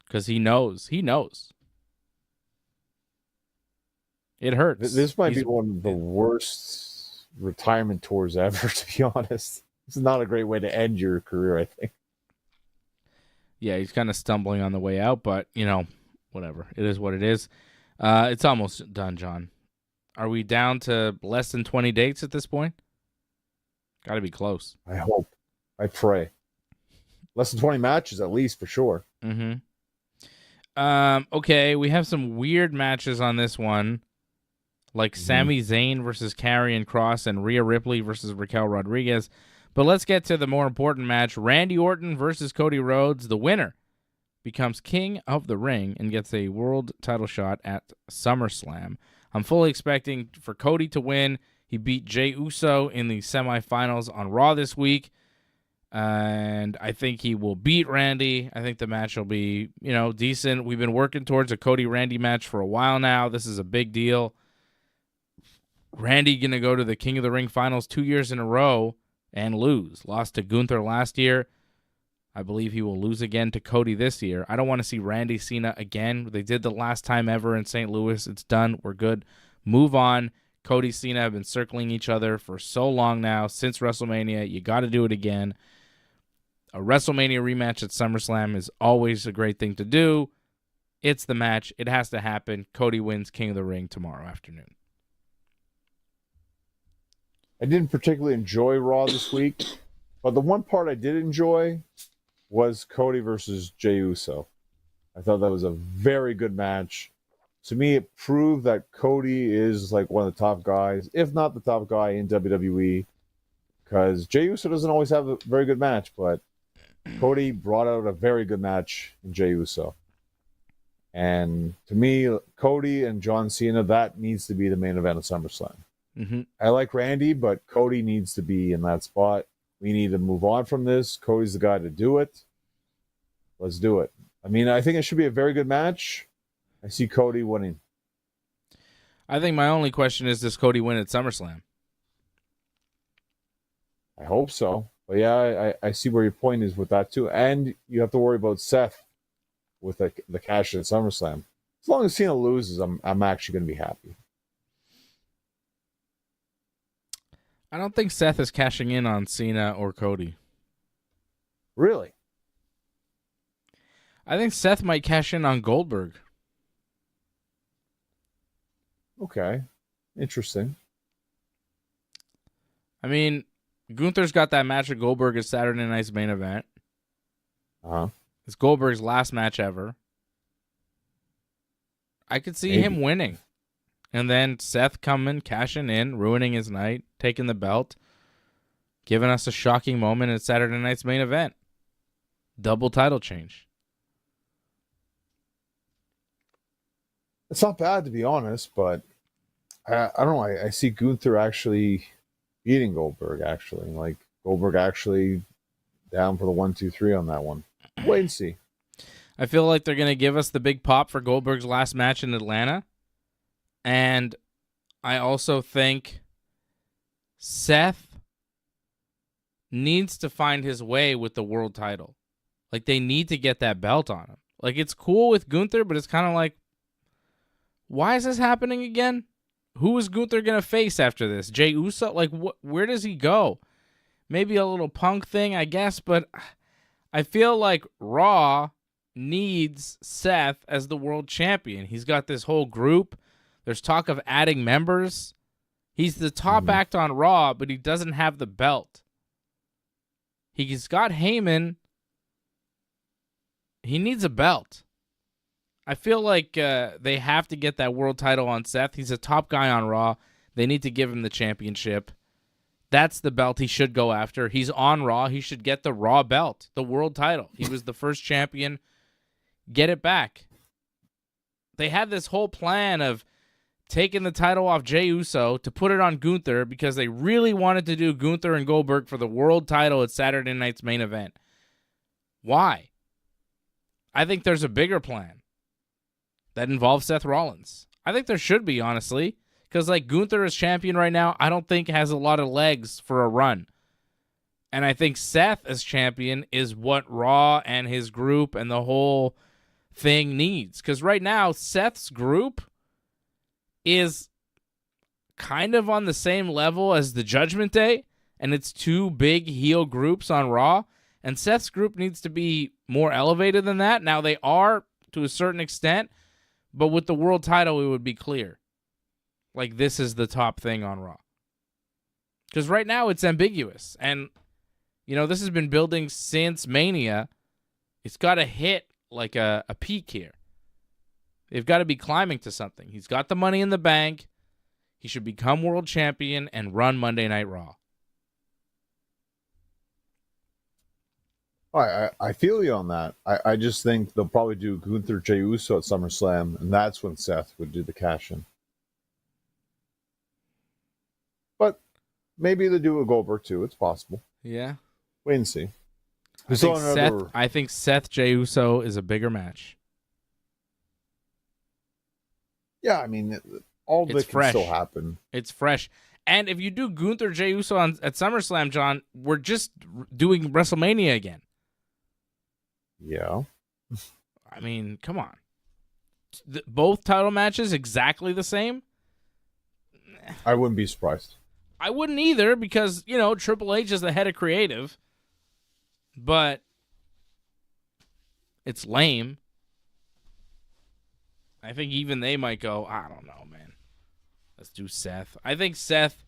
Because he knows. He knows. It hurts. This might be one of the worst retirement tours ever, to be honest. This is not a great way to end your career, I think. Yeah, he's kind of stumbling on the way out, but, you know, whatever. It is what it is. It's almost done, John. Are we down to less than 20 dates at this point? Got to be close. I hope. I pray. Less than 20 matches, at least, for sure. Mm-hmm. Okay, we have some weird matches on this one, like Sami Zayn versus Karrion Kross and Rhea Ripley versus Raquel Rodriguez. But let's get to the more important match. Randy Orton versus Cody Rhodes. The winner becomes king of the ring and gets a world title shot at SummerSlam. I'm fully expecting for Cody to win. He beat Jey Uso in the semifinals on Raw this week. And I think he will beat Randy. I think the match will be, decent. We've been working towards a Cody-Randy match for a while now. This is a big deal. Randy going to go to the King of the Ring finals 2 years in a row and lose. Lost to Gunther last year. I believe he will lose again to Cody this year. I don't want to see Randy Cena again. They did the last time ever in St. Louis. It's done. We're good. Move on. Cody Cena have been circling each other for so long now, since WrestleMania. You got to do it again. A WrestleMania rematch at SummerSlam is always a great thing to do. It's the match. It has to happen. Cody wins King of the Ring tomorrow afternoon. I didn't particularly enjoy Raw this week, but the one part I did enjoy was Cody versus Jey Uso. I thought that was a very good match. To me, it proved that Cody is like one of the top guys, if not the top guy in WWE, because Jey Uso doesn't always have a very good match, but Cody brought out a very good match in Jey Uso. And to me, Cody and John Cena, that needs to be the main event of SummerSlam. Mm-hmm. I like Randy, but Cody needs to be in that spot. We need to move on from this. Cody's the guy to do it. Let's do it. I mean, I think it should be a very good match. I see Cody winning. I think my only question is, does Cody win at SummerSlam? I hope so. But yeah, I see where your point is with that too. And you have to worry about Seth with the cash at SummerSlam. As long as Cena loses, I'm actually going to be happy. I don't think Seth is cashing in on Cena or Cody. Really? I think Seth might cash in on Goldberg. Okay. Interesting. I mean, Gunther's got that match with Goldberg at Saturday Night's main event. Uh-huh. It's Goldberg's last match ever. I could see him winning. And then Seth coming, cashing in, ruining his night, taking the belt, giving us a shocking moment at Saturday Night's main event. Double title change. It's not bad, to be honest, but I don't know. I see Gunther actually beating Goldberg, actually. Like, Goldberg actually down for the 1, 2, 3 on that one. Wait and see. I feel like they're going to give us the big pop for Goldberg's last match in Atlanta. And I also think Seth needs to find his way with the world title. Like, they need to get that belt on him. Like, it's cool with Gunther, but it's kind of like, why is this happening again? Who is Gunther going to face after this? Jey Uso? Like, where does he go? Maybe a little Punk thing, I guess, but I feel like Raw needs Seth as the world champion. He's got this whole group. There's talk of adding members. He's the top act on Raw, but he doesn't have the belt. He's got Heyman. He needs a belt. I feel like they have to get that world title on Seth. He's a top guy on Raw. They need to give him the championship. That's the belt he should go after. He's on Raw. He should get the Raw belt, the world title. He was the first champion. Get it back. They had this whole plan of taking the title off Jey Uso to put it on Gunther because they really wanted to do Gunther and Goldberg for the world title at Saturday Night's main event. Why? I think there's a bigger plan that involves Seth Rollins. I think there should be, honestly, because like Gunther as champion right now, I don't think has a lot of legs for a run. And I think Seth as champion is what Raw and his group and the whole thing needs. Because right now, Seth's group is kind of on the same level as the Judgment Day, and it's two big heel groups on Raw, and Seth's group needs to be more elevated than that. Now, they are to a certain extent, but with the world title, it would be clear. Like, this is the top thing on Raw. Because right now, it's ambiguous, and, you know, this has been building since Mania. It's got to hit like a peak here. They've got to be climbing to something. He's got the money in the bank. He should become world champion and run Monday Night Raw. I feel you on that. I just think they'll probably do Gunther Jey Uso at SummerSlam, and that's when Seth would do the cash-in. But maybe they do a Goldberg too. It's possible. Yeah. Wait and see. I think Seth Jey Uso is a bigger match. Yeah, I mean, all of it can still happen. It's fresh. And if you do Gunther Jey Uso at SummerSlam, John, we're just doing WrestleMania again. Yeah. I mean, come on. Both title matches exactly the same? I wouldn't be surprised. I wouldn't either because, you know, Triple H is the head of creative. But it's lame. I think even they might go, I don't know, man. Let's do Seth. I think Seth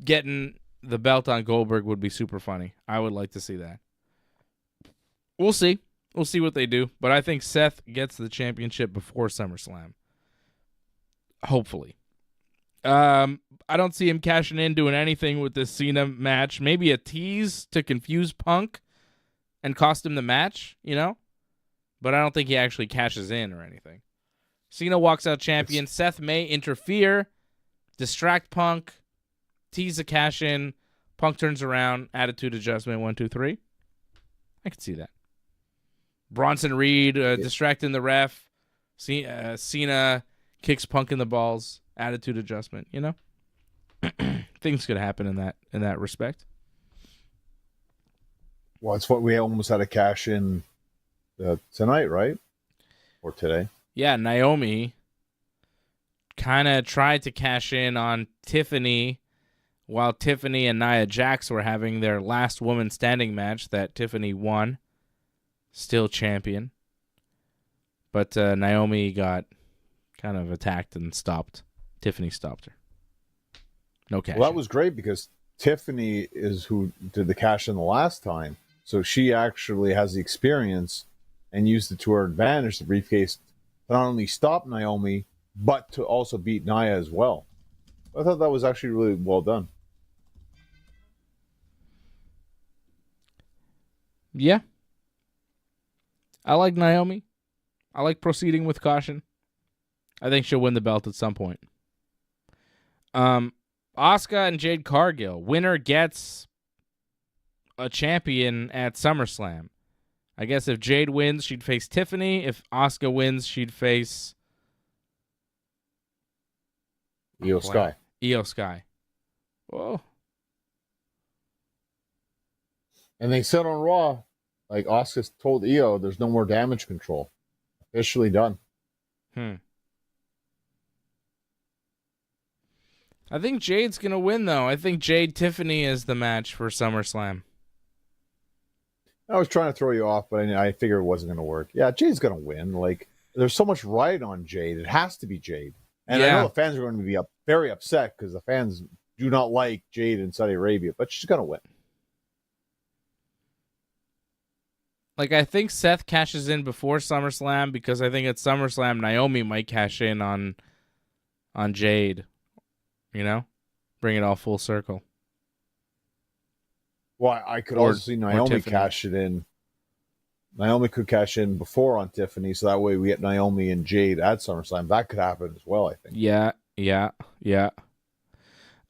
getting the belt on Goldberg would be super funny. I would like to see that. We'll see. We'll see what they do. But I think Seth gets the championship before SummerSlam. Hopefully. I don't see him cashing in, doing anything with this Cena match. Maybe a tease to confuse Punk and cost him the match, you know? But I don't think he actually cashes in or anything. Cena walks out champion. Seth may interfere Distract Punk, tease a cash in, Punk turns around, attitude adjustment, 1, 2, 3. I could see that. Bronson Reed distracting the ref. Cena kicks Punk in the balls, attitude adjustment. You know, things could happen in that respect. Well, it's what we almost had a cash in tonight, right? Or today. Yeah, Naomi kind of tried to cash in on Tiffany while Tiffany and Nia Jax were having their last woman standing match that Tiffany won. Still champion. But Naomi got kind of attacked and stopped. Tiffany stopped her. No cash. Well, that was great because Tiffany is who did the cash in the last time. So she actually has the experience and used it to her advantage, the briefcase, to not only stop Naomi, but to also beat Nia as well. I thought that was actually really well done. Yeah. I like Naomi. I like proceeding with caution. I think she'll win the belt at some point. Asuka and Jade Cargill. Winner gets a champion at SummerSlam. I guess if Jade wins, she'd face Tiffany. If Asuka wins, she'd face Io Sky. Io Sky. Whoa. And they said on Raw, like Asuka told Io, there's no more damage control. Officially done. I think Jade's going to win, though. I think Jade Tiffany is the match for SummerSlam. I was trying to throw you off, but I figured it wasn't going to work. Yeah, Jade's going to win. Like, there's so much right on Jade. It has to be Jade. And I know the fans are going to be very upset because the fans do not like Jade in Saudi Arabia, but she's going to win. Like, I think Seth cashes in before SummerSlam because I think at SummerSlam, Naomi might cash in on Jade. You know? Bring it all full circle. Well, I could also see Naomi cash it in. Naomi could cash in before on Tiffany, so that way we get Naomi and Jade at SummerSlam. That could happen as well, I think. Yeah.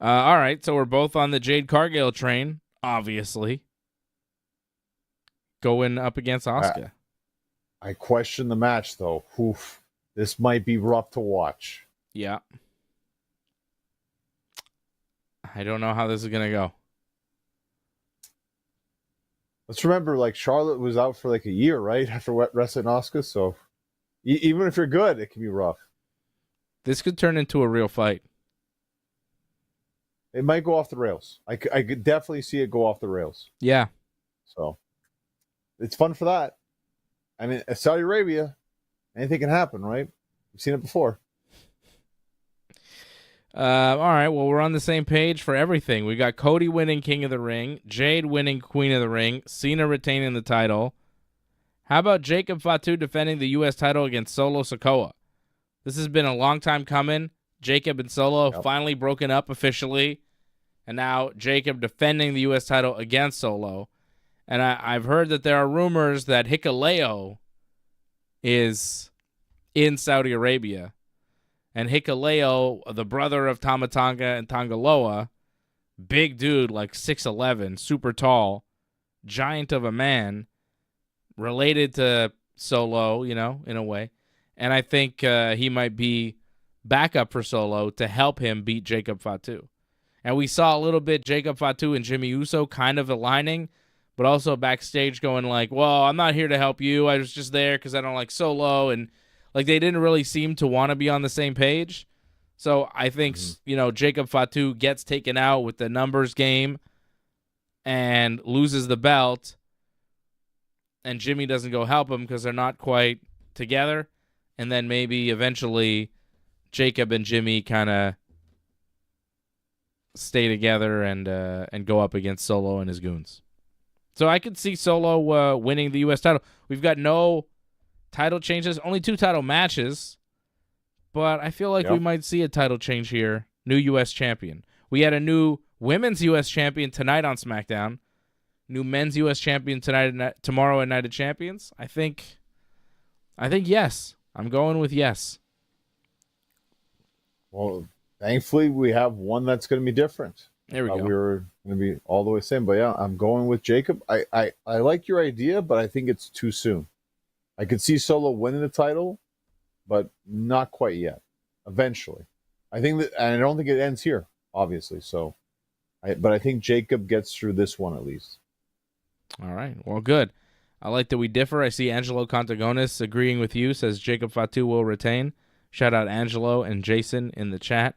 All right, so we're both on the Jade Cargill train, obviously. Going up against Asuka. I question the match, though. Oof. This might be rough to watch. Yeah. I don't know how this is going to go. Let's remember, like, Charlotte was out for like a year, right? After wrestling Asuka, so even if you're good, it can be rough. This could turn into a real fight. It might go off the rails. I could definitely see it go off the rails. Yeah. So it's fun for that. I mean, Saudi Arabia, anything can happen, right? We've seen it before. All right, well, we're on the same page for everything. We got Cody winning King of the Ring, Jade winning Queen of the Ring, Cena retaining the title. How about Jacob Fatu defending the U.S. title against Solo Sikoa? This has been a long time coming. Jacob and Solo finally broken up officially, and now Jacob defending the U.S. title against Solo. And I've heard that there are rumors that Hikuleo is in Saudi Arabia. And Hikuleo, the brother of Tama Tonga and Tangaloa, big dude, like 6'11", super tall, giant of a man, related to Solo, you know, in a way. And I think he might be backup for Solo to help him beat Jacob Fatu. And we saw a little bit Jacob Fatu and Jimmy Uso kind of aligning, but also backstage going like, well, I'm not here to help you. I was just there because I don't like Solo. And like they didn't really seem to want to be on the same page. So I think, Jacob Fatu gets taken out with the numbers game and loses the belt. And Jimmy doesn't go help him because they're not quite together. And then maybe eventually Jacob and Jimmy kind of stay together and go up against Solo and his goons. So I could see Solo winning the U.S. title. We've got no title changes, only 2 title matches, but I feel like we might see a title change here. New U.S. champion. We had a new women's U.S. champion tonight on SmackDown. New men's U.S. champion tomorrow at Night of Champions. I think yes. I'm going with yes. Well, thankfully we have one that's going to be different. There we go. We were going to be all the way same, but yeah, I'm going with Jacob. I like your idea, but I think it's too soon. I could see Solo winning the title, but not quite yet. Eventually, I think that, and I don't think it ends here, obviously. So, but I think Jacob gets through this one at least. All right. Well, good. I like that we differ. I see Angelo Contagonis agreeing with you, says Jacob Fatu will retain. Shout out Angelo and Jason in the chat.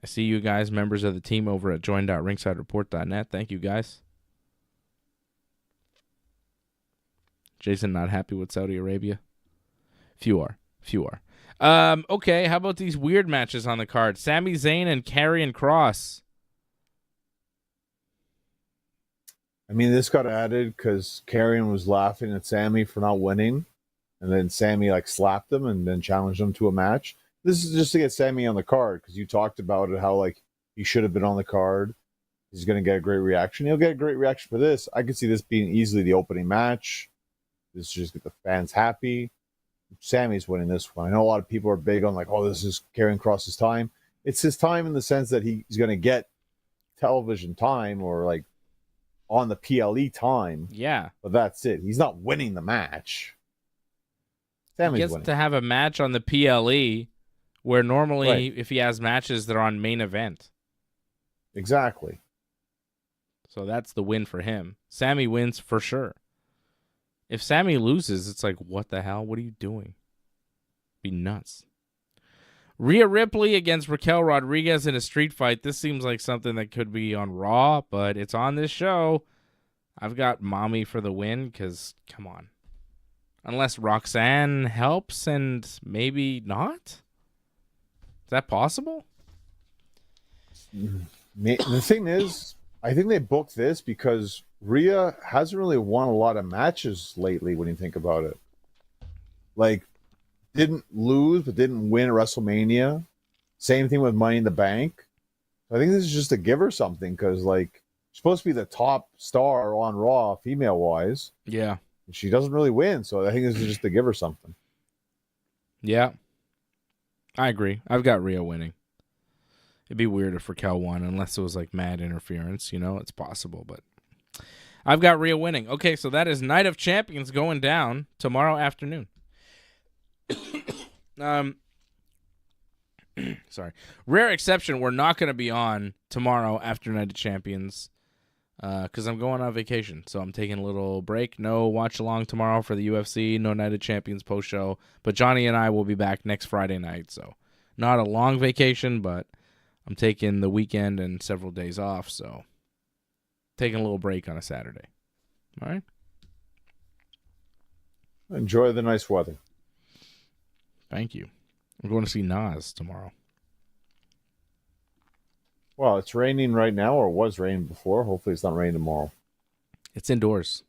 I see you guys, members of the team over at join.ringsidereport.net. Thank you, guys. Jason not happy with Saudi Arabia? Few are. Okay, how about these weird matches on the card? Sami Zayn and Karrion Kross. I mean, this got added because Karrion was laughing at Sammy for not winning, and then Sammy slapped him and then challenged him to a match. This is just to get Sammy on the card because you talked about it, how he should have been on the card. He's going to get a great reaction. He'll get a great reaction for this. I could see this being easily the opening match. This just get the fans happy. Sammy's winning this one. I know a lot of people are big on this is Karrion Kross's time. It's his time in the sense that he's going to get television time or on the PLE time. Yeah. But that's it. He's not winning the match. Sammy's he gets winning. to have a match on the PLE where normally if he has matches, they're on main event. Exactly. So that's the win for him. Sammy wins for sure. If Sammy loses, it's what the hell? What are you doing? Be nuts. Rhea Ripley against Raquel Rodriguez in a street fight. This seems like something that could be on Raw, but it's on this show. I've got Mommy for the win because, come on. Unless Roxanne helps and maybe not? Is that possible? The thing is, I think they booked this because Rhea hasn't really won a lot of matches lately when you think about it. Didn't lose, but didn't win at WrestleMania. Same thing with Money in the Bank. I think this is just to give her something because, she's supposed to be the top star on Raw, female-wise. Yeah. She doesn't really win, so I think this is just to give her something. Yeah. I agree. I've got Rhea winning. It'd be weird if Raquel won, unless it was mad interference. It's possible, but I've got Rhea winning. Okay, so that is Night of Champions going down tomorrow afternoon. Sorry. Rare exception, we're not going to be on tomorrow after Night of Champions because I'm going on vacation, so I'm taking a little break. No watch along tomorrow for the UFC, no Night of Champions post show, but Johnny and I will be back next Friday night, so not a long vacation, but I'm taking the weekend and several days off, so taking a little break on a Saturday. All right? Enjoy the nice weather. Thank you. I'm going to see Nas tomorrow. Well, it's raining right now, or it was raining before. Hopefully it's not raining tomorrow. It's indoors.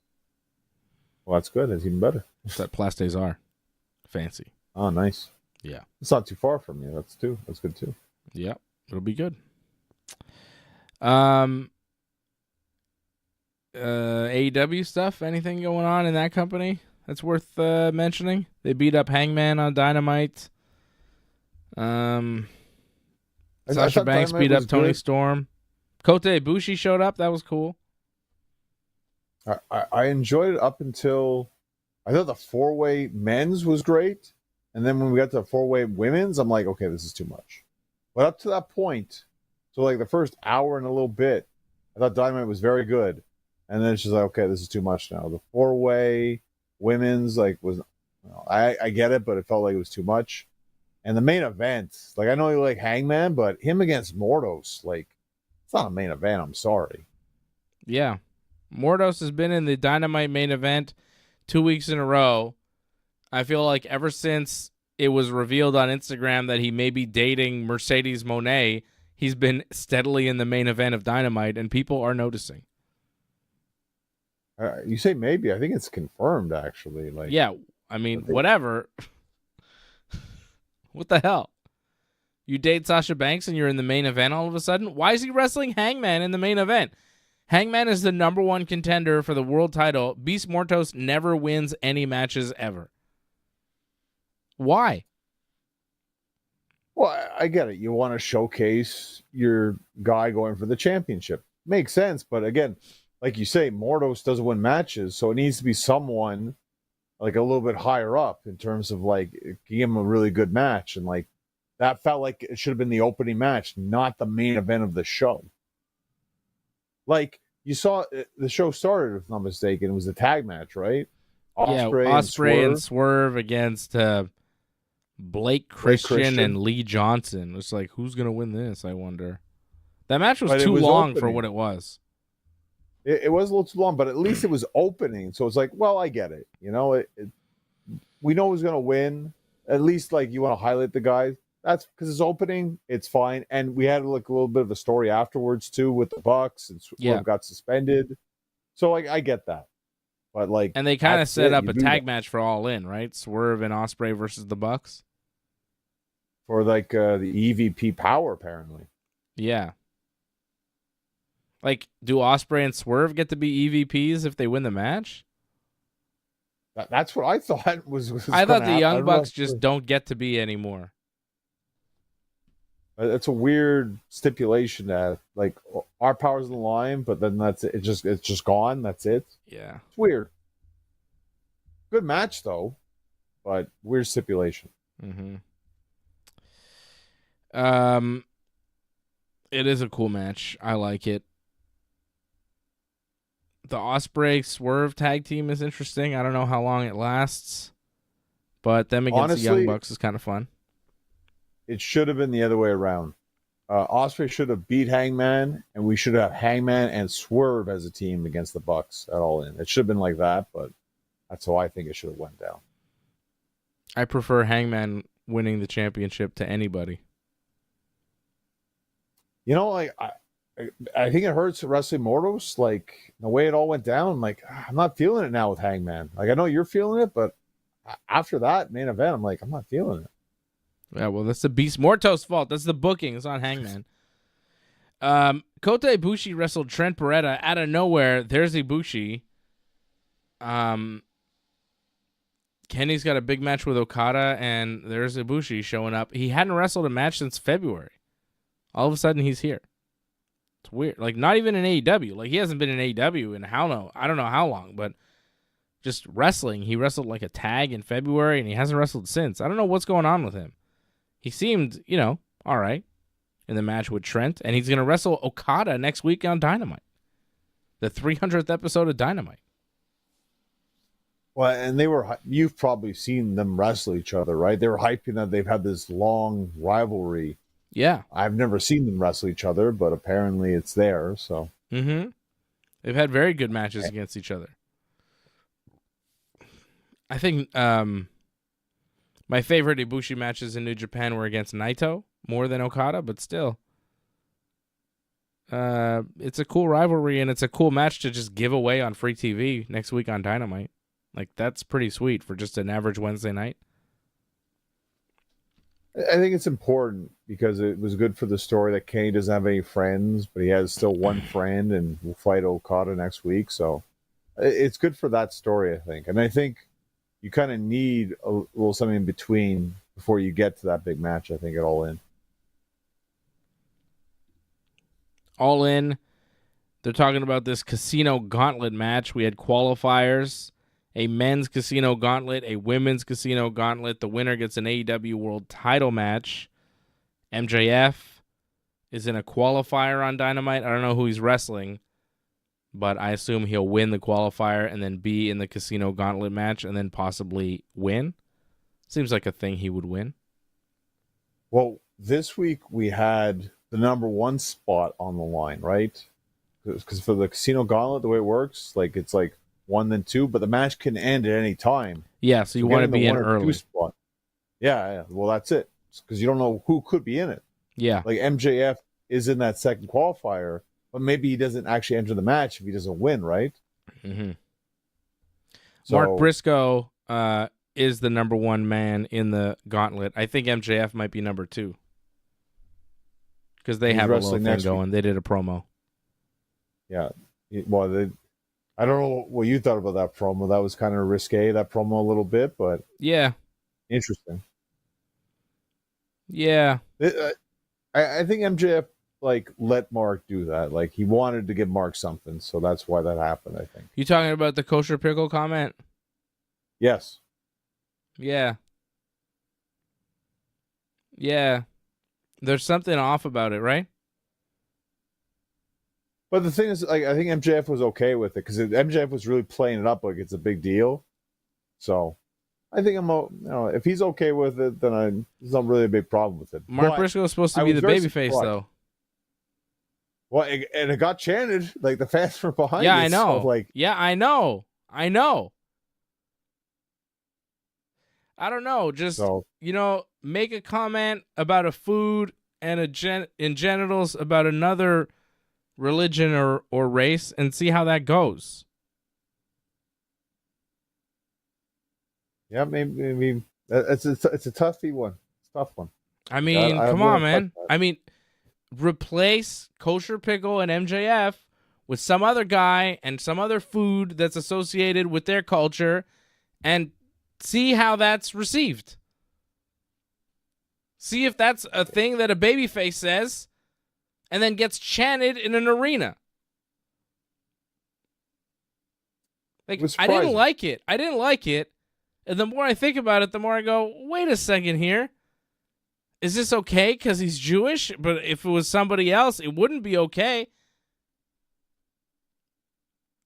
Well, that's good. That's even better. It's at Place des Arts. Fancy. Oh, nice. Yeah. It's not too far from you. That's good too. Yeah, it'll be good. AEW stuff, anything going on in that company that's worth mentioning? They beat up Hangman on Dynamite. Sasha Banks beat up Tony Storm. Kota Ibushi showed up. That was cool. I enjoyed it up until I thought the 4-way men's was great. And then when we got to the 4-way women's, I'm like, okay, this is too much. But up to that point, so the first hour and a little bit, I thought Dynamite was very good. And then it's just okay, this is too much now. The 4-way women's was, I get it, but it felt like it was too much. And the main event, I know you like Hangman, but him against Mordos, it's not a main event. I'm sorry. Yeah. Mordos has been in the Dynamite main event 2 weeks in a row. I feel like ever since it was revealed on Instagram that he may be dating Mercedes Moné, he's been steadily in the main event of Dynamite, and people are noticing. You say maybe. I think it's confirmed, actually. Yeah, I mean, whatever. What the hell? You date Sasha Banks and you're in the main event all of a sudden? Why is he wrestling Hangman in the main event? Hangman is the #1 contender for the world title. Beast Mortos never wins any matches ever. Why? Well, I get it. You want to showcase your guy going for the championship. Makes sense, but again, like you say, Mordos doesn't win matches, so it needs to be someone like a little bit higher up in terms of like give him a really good match, and like that felt like it should have been the opening match, not the main event of the show. Like you saw, the show started, if I'm not mistaken, it was a tag match, right? Osprey and Swerve against Blake Christian and Lee Johnson. It's like, who's gonna win this? I wonder. That match was too long for what it was. It was a little too long, but at least it was opening. So it's like, well, I get it. You know, we know who's going to win. At least, like, you want to highlight the guys. That's because it's opening. It's fine. And we had like a little bit of a story afterwards too with the Bucks, and Swerve got suspended. So like, I get that. But like, and they kind of set up a tag match for All In, right? Swerve and Osprey versus the Bucks for like the EVP power, apparently. Yeah. Like, do Osprey and Swerve get to be EVPs if they win the match? That's what I thought was I thought the Young Bucks just don't get to be anymore. It's a weird stipulation that like our power's in the line, but then that's it. It's just gone. That's it. Yeah, it's weird. Good match though, but weird stipulation. Mm-hmm. It is a cool match. I like it. The Osprey Swerve tag team is interesting. I don't know how long it lasts, but them against the Young Bucks is kind of fun. It should have been the other way around. Osprey should have beat Hangman, and we should have Hangman and Swerve as a team against the Bucks at All In. It should have been like that, but that's how I think it should have went down. I prefer Hangman winning the championship to anybody. You know, like I think it hurts Wrestling Mortos, like the way it all went down. Like, I'm not feeling it now with Hangman. Like, I know you're feeling it, but after that main event, I'm like, I'm not feeling it. Yeah, well, that's the Beast Mortos' fault. That's the booking. It's on Hangman. Kota Ibushi wrestled Trent Beretta out of nowhere. There's Ibushi. Kenny's got a big match with Okada, and there's Ibushi showing up. He hadn't wrestled a match since February. All of a sudden, he's here. It's weird. Like, not even in AEW. Like, he hasn't been in AEW in I don't know how long, but just wrestling. He wrestled like a tag in February, and he hasn't wrestled since. I don't know what's going on with him. He seemed, all right in the match with Trent, and he's going to wrestle Okada next week on Dynamite, the 300th episode of Dynamite. Well, and you've probably seen them wrestle each other, right? They were hyping that they've had this long rivalry. Yeah. I've never seen them wrestle each other, but apparently it's there, so. Mm-hmm. They've had very good matches against each other. I think my favorite Ibushi matches in New Japan were against Naito more than Okada, but still. It's a cool rivalry, and it's a cool match to just give away on free TV next week on Dynamite. Like, that's pretty sweet for just an average Wednesday night. I think it's important because it was good for the story that Kenny doesn't have any friends, but he has still one friend and will fight Okada next week. So it's good for that story, I think. And I think you kind of need a little something in between before you get to that big match, I think, at All In. All In, they're talking about this casino gauntlet match. We had qualifiers. A men's casino gauntlet, a women's casino gauntlet. The winner gets an AEW World Title match. MJF is in a qualifier on Dynamite. I don't know who he's wrestling, but I assume he'll win the qualifier and then be in the casino gauntlet match and then possibly win. Seems like a thing he would win. Well, this week we had the number one spot on the line, right? Because for the casino gauntlet, the way it works, like it's like 1 then 2, but the match can end at any time. Yeah, so you want to be in early. Spot. Yeah. Well, that's it. Because you don't know who could be in it. Yeah. Like MJF is in that second qualifier, but maybe he doesn't actually enter the match if he doesn't win, right? Mm-hmm. So, Mark Briscoe is the number one man in the gauntlet. I think MJF might be number 2. Because they have a little thing going. They did a promo. Yeah. Well, I don't know what you thought about that promo. That was kind of risque, that promo a little bit, but yeah, interesting. Yeah. I think MJF like let Mark do that. Like he wanted to give Mark something, so that's why that happened. I think. You talking about the kosher pickle comment? Yes. Yeah. Yeah. There's something off about it, right? But the thing is, like, I think MJF was okay with it because MJF was really playing it up like it's a big deal. So, I think if he's okay with it, then there's not really a big problem with it. Mark Briscoe is supposed to be the babyface, though. Well, and it got chanted, like the fans were behind it. Yeah, I know. So, like, yeah, I know. I don't know. Just, make a comment about a food and in genitals about another religion or race and see how that goes. Yeah, maybe it's a toughy one. It's a tough one. I mean, come on, man. I mean, replace Kosher Pickle and MJF with some other guy and some other food that's associated with their culture and see how that's received. See if that's a thing that a babyface says and then gets chanted in an arena. Like, I didn't like it. And the more I think about it, the more I go, wait a second here. Is this okay because he's Jewish? But if it was somebody else, it wouldn't be okay.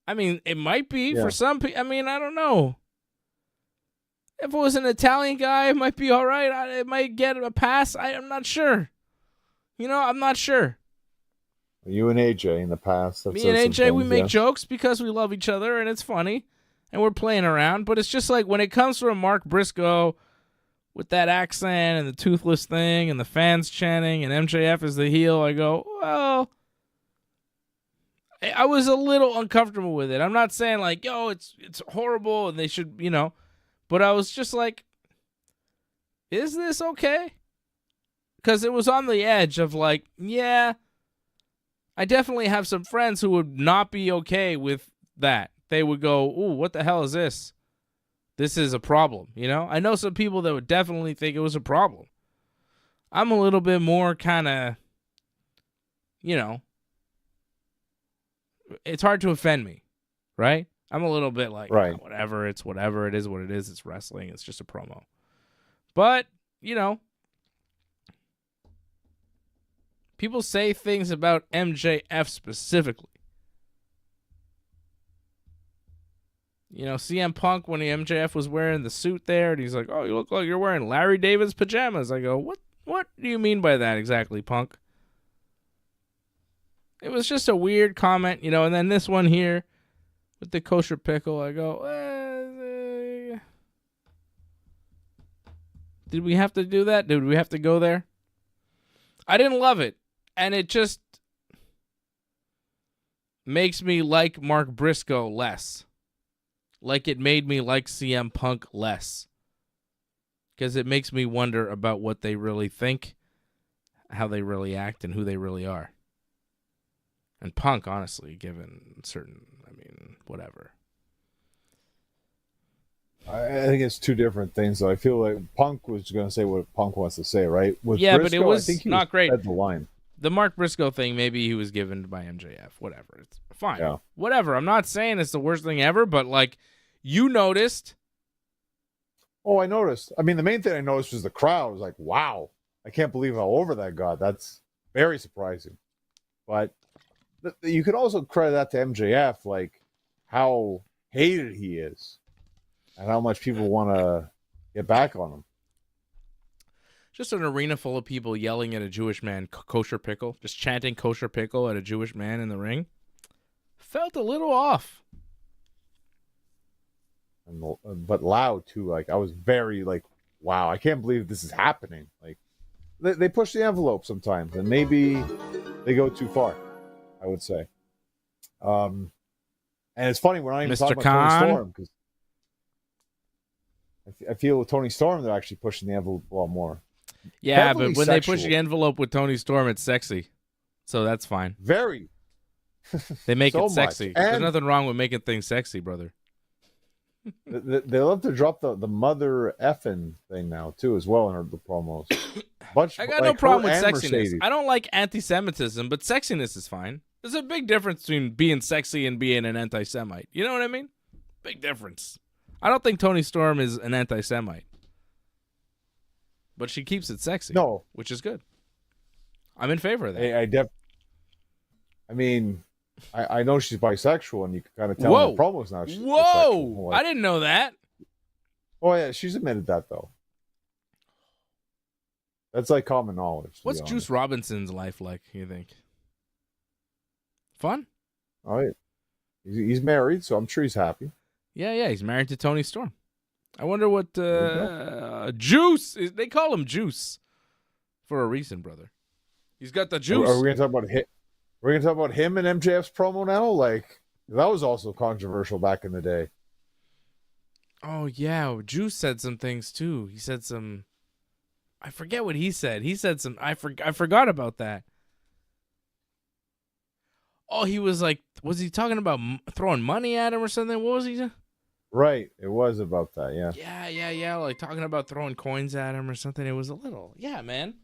I mean, it might be for some people. I mean, I don't know. If it was an Italian guy, it might be all right. It might get a pass. I'm not sure. I'm not sure. You and AJ in the past. Me and AJ, we make jokes because we love each other and it's funny. And we're playing around. But it's just like when it comes from Mark Briscoe with that accent and the toothless thing and the fans chanting and MJF is the heel, I go, well, I was a little uncomfortable with it. I'm not saying like, yo, it's horrible and they should, but I was just like, is this okay? Because it was on the edge of like, yeah, I definitely have some friends who would not be okay with that. They would go, ooh, what the hell is this? This is a problem, I know some people that would definitely think it was a problem. I'm a little bit more kind of, it's hard to offend me, right? I'm a little bit like, right. Whatever, it is what it is. It's wrestling. It's just a promo. But, people say things about MJF specifically. CM Punk, when MJF was wearing the suit there, and he's like, oh, you look like you're wearing Larry David's pajamas. I go, what do you mean by that exactly, Punk? It was just a weird comment, and then this one here with the kosher pickle, I go, did we have to do that? Did we have to go there? I didn't love it, and it just makes me like Mark Briscoe less. Like it made me like CM Punk less. Because it makes me wonder about what they really think, how they really act, and who they really are. And Punk, honestly, given whatever. I think it's two different things, though. I feel like Punk was going to say what Punk wants to say, right? With yeah, Briscoe, but it was I think he not great. Said the line. The Mark Briscoe thing, maybe he was given by MJF. Whatever. It's fine. Yeah. Whatever. I'm not saying it's the worst thing ever, but, like, you noticed. Oh, I noticed. I mean, the main thing I noticed was the crowd. I was like, wow. I can't believe how over that got. That's very surprising. But you could also credit that to MJF, like, how hated he is and how much people want to get back on him. Just an arena full of people yelling at a Jewish man, kosher pickle, just chanting kosher pickle at a Jewish man in the ring. Felt a little off. But loud, too. Like, I was very, like, wow, I can't believe this is happening. Like, they push the envelope sometimes, and maybe they go too far, I would say. And it's funny, we're not even talking about Tony Storm, because I feel with Tony Storm, they're actually pushing the envelope a lot more. Yeah, Heavily but when sexual. they push the envelope with Tony Storm, it's sexy. So that's fine. Very. They make So it sexy. much. There's And nothing wrong with making things sexy, brother. They love to drop the mother effing thing now too, as well in the promos. I got no problem with sexiness. I don't like anti-Semitism, but sexiness is fine. There's a big difference between being sexy and being an anti-Semite. You know what I mean? Big difference. I don't think Toni Storm is an anti-Semite, but she keeps it sexy. No, which is good. I'm in favor of that. I know she's bisexual, and you can kind of tell in the promos now. She's bisexual. Like, I didn't know that. Oh yeah, she's admitted that though. That's like common knowledge. What's Juice Robinson's life like, you think? Fun? Oh, yeah. He's married, so I'm sure he's happy. Yeah, he's married to Toni Storm. I wonder what Juice is. They call him Juice for a reason, brother. He's got the juice. Are we going to talk about him? We're going to talk about him and MJF's promo now? Like, that was also controversial back in the day. Oh, yeah. Juice said some things, too. He said some... I forget what he said. He said some... I forgot about that. Oh, he was like... Was he talking about throwing money at him or something? What was he doing? Right. It was about that, yeah. Yeah. Like talking about throwing coins at him or something. It was a little... Yeah, man.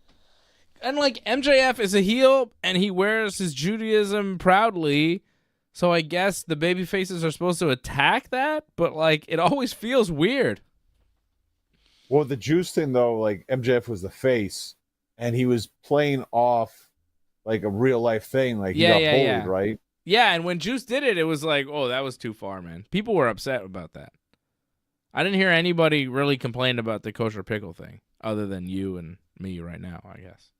And like MJF is a heel and he wears his Judaism proudly. So I guess the baby faces are supposed to attack that. But like it always feels weird. Well, the Juice thing, though, like MJF was the face, and he was playing off like a real life thing. Like he got bullied, right? Yeah, and when Juice did it, it was like, oh, that was too far, man. People were upset about that. I didn't hear anybody really complain about the kosher pickle thing, other than you and me right now, I guess.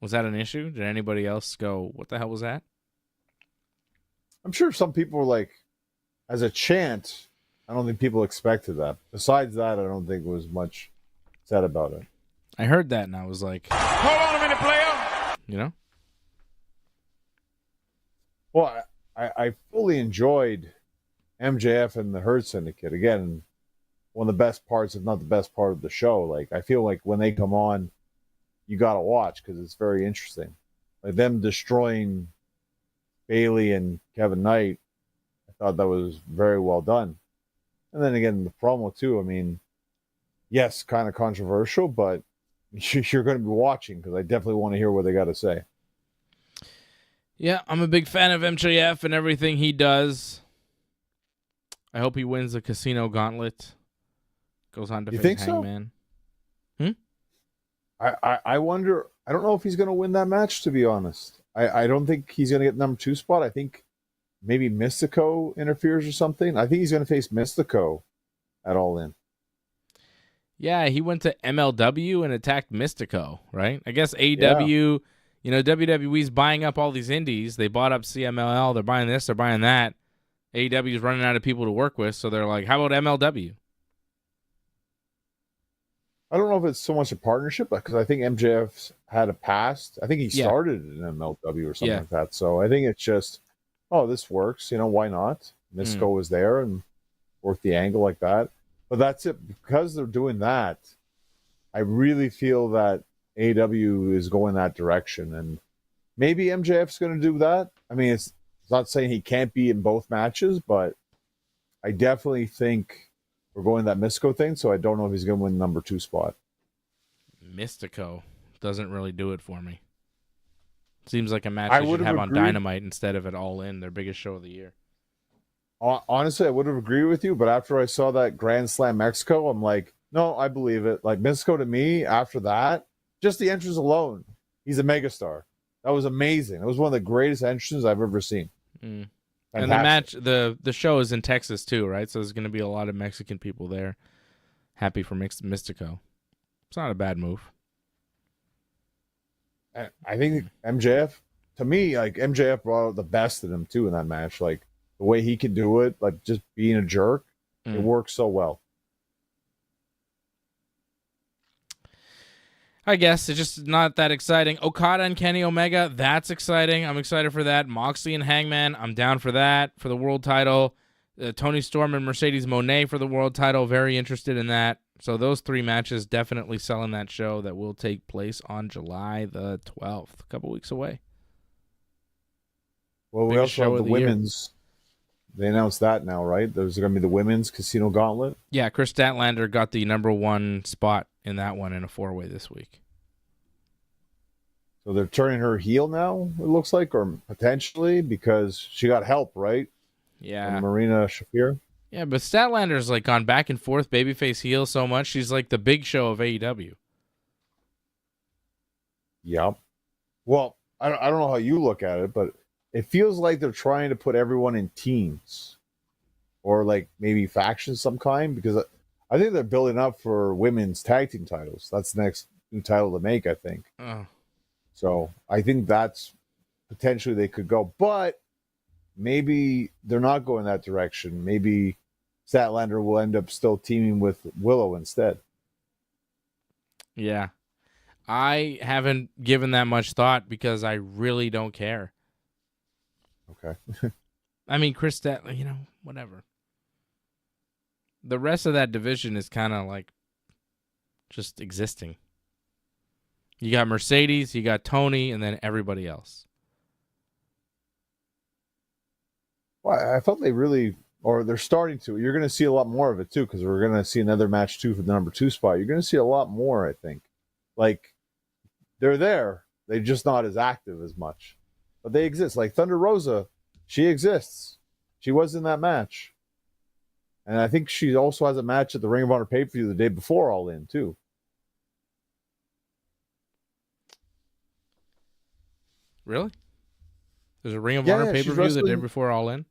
Was that an issue? Did anybody else go, what the hell was that? I'm sure some people were like, as a chant, I don't think people expected that. Besides that, I don't think there was much said about it. I heard that and I was like, hold on a minute, player. You know? Well, I fully enjoyed MJF and the Hurt Syndicate. Again, one of the best parts, if not the best part of the show. Like, I feel like when they come on, you got to watch because it's very interesting. Like them destroying Bailey and Kevin Knight, I thought that was very well done. And then again, the promo too. I mean, yes, kind of controversial, but you're going to be watching because I definitely want to hear what they got to say. Yeah, I'm a big fan of MJF and everything he does. I hope he wins the Casino Gauntlet. Goes on to face Hangman. I wonder. I don't know if he's going to win that match, to be honest. I don't think he's going to get number 2 spot. I think maybe Mystico interferes or something. I think he's going to face Mystico at All In. Yeah, he went to MLW and attacked Mystico, right? I guess AEW, WWE's buying up all these indies. They bought up CMLL. They're buying this. They're buying that. AEW's running out of people to work with, so they're like, how about MLW? I don't know if it's so much a partnership because I think MJF's had a past. I think he started in MLW or something like that. So I think it's just, this works. Why not? Mystico was there and worked the angle like that. But that's it. Because they're doing that, I really feel that AEW is going that direction. And maybe MJF's going to do that. I mean, it's not saying he can't be in both matches, but I definitely think we're going that Mystico thing, so I don't know if he's going to win number 2 spot. Mystico doesn't really do it for me. Seems like a match they should have on Dynamite instead of at All In, their biggest show of the year. Honestly, I would have agreed with you, but after I saw that Grand Slam Mexico, I'm like, no, I believe it. Like, Mystico to me, after that, just the entrance alone, he's a megastar. That was amazing. It was one of the greatest entrances I've ever seen. And the match, the show is in Texas too, right? So there's going to be a lot of Mexican people there. Happy for Mystico. It's not a bad move. I think MJF, to me, like MJF brought out the best in him too in that match. Like the way he can do it, like just being a jerk, it works so well. I guess it's just not that exciting. Okada and Kenny Omega, that's exciting. I'm excited for that. Moxley and Hangman, I'm down for that for the world title. Toni Storm and Mercedes Moné for the world title, very interested in that. So those 3 matches definitely selling that show that will take place on July the 12th, a couple weeks away. Well, we also have the women's They announced that now, right? There's going to be the women's casino gauntlet. Yeah, Chris Statlander got the number 1 spot in that one in a 4-way this week. So they're turning her heel now, it looks like, or potentially, because she got help, right? Yeah. From Marina Shafir. Yeah, but Statlander's like gone back and forth, babyface heel so much. She's like the big show of AEW. Yep. Well, I don't know how you look at it, but it feels like they're trying to put everyone in teams or like maybe factions some kind, because I think they're building up for women's tag team titles. That's the next new title to make, I think. Oh. So I think that's potentially they could go, but maybe they're not going that direction. Maybe Statlander will end up still teaming with Willow instead. Yeah. I haven't given that much thought because I really don't care. Okay. I mean, Chris Statlander, whatever. The rest of that division is kind of like just existing. You got Mercedes, you got Tony, and then everybody else. Well, I felt they really, or they're starting to. You're going to see a lot more of it too, because we're going to see another match too for the number 2 spot. You're going to see a lot more, I think. Like, they're there. They're just not as active as much. But they exist. Like Thunder Rosa, she exists. She was in that match. And I think she also has a match at the Ring of Honor pay-per-view the day before All In, too. Really? There's a Ring of Honor pay-per-view the day before All In?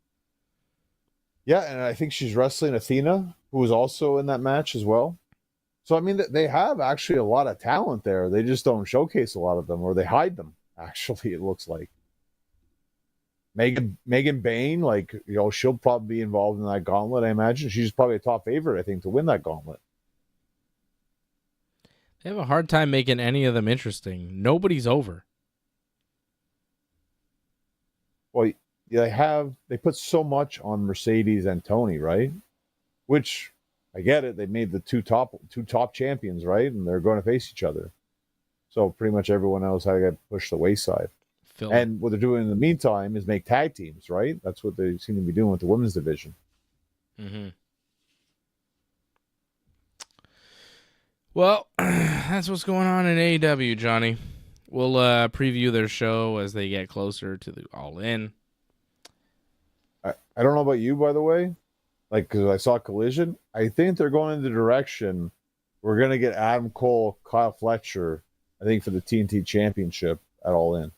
Yeah, and I think she's wrestling Athena, who was also in that match as well. So, I mean, they have actually a lot of talent there. They just don't showcase a lot of them, or they hide them, actually, it looks like. Megan Bain, like, she'll probably be involved in that gauntlet, I imagine. She's probably a top favorite, I think, to win that gauntlet. They have a hard time making any of them interesting. Nobody's over. Well, they put so much on Mercedes and Tony, right? Which, I get it. They made the two top champions, right? And they're going to face each other. So pretty much everyone else had to get pushed to the wayside. And what they're doing in the meantime is make tag teams, right? That's what they seem to be doing with the women's division. Mm-hmm. Well, that's what's going on in AEW, Johnny. We'll preview their show as they get closer to the All In. I don't know about you, by the way. Like, because I saw Collision. I think they're going in the direction we're going to get Adam Cole, Kyle Fletcher, I think, for the TNT Championship at All In.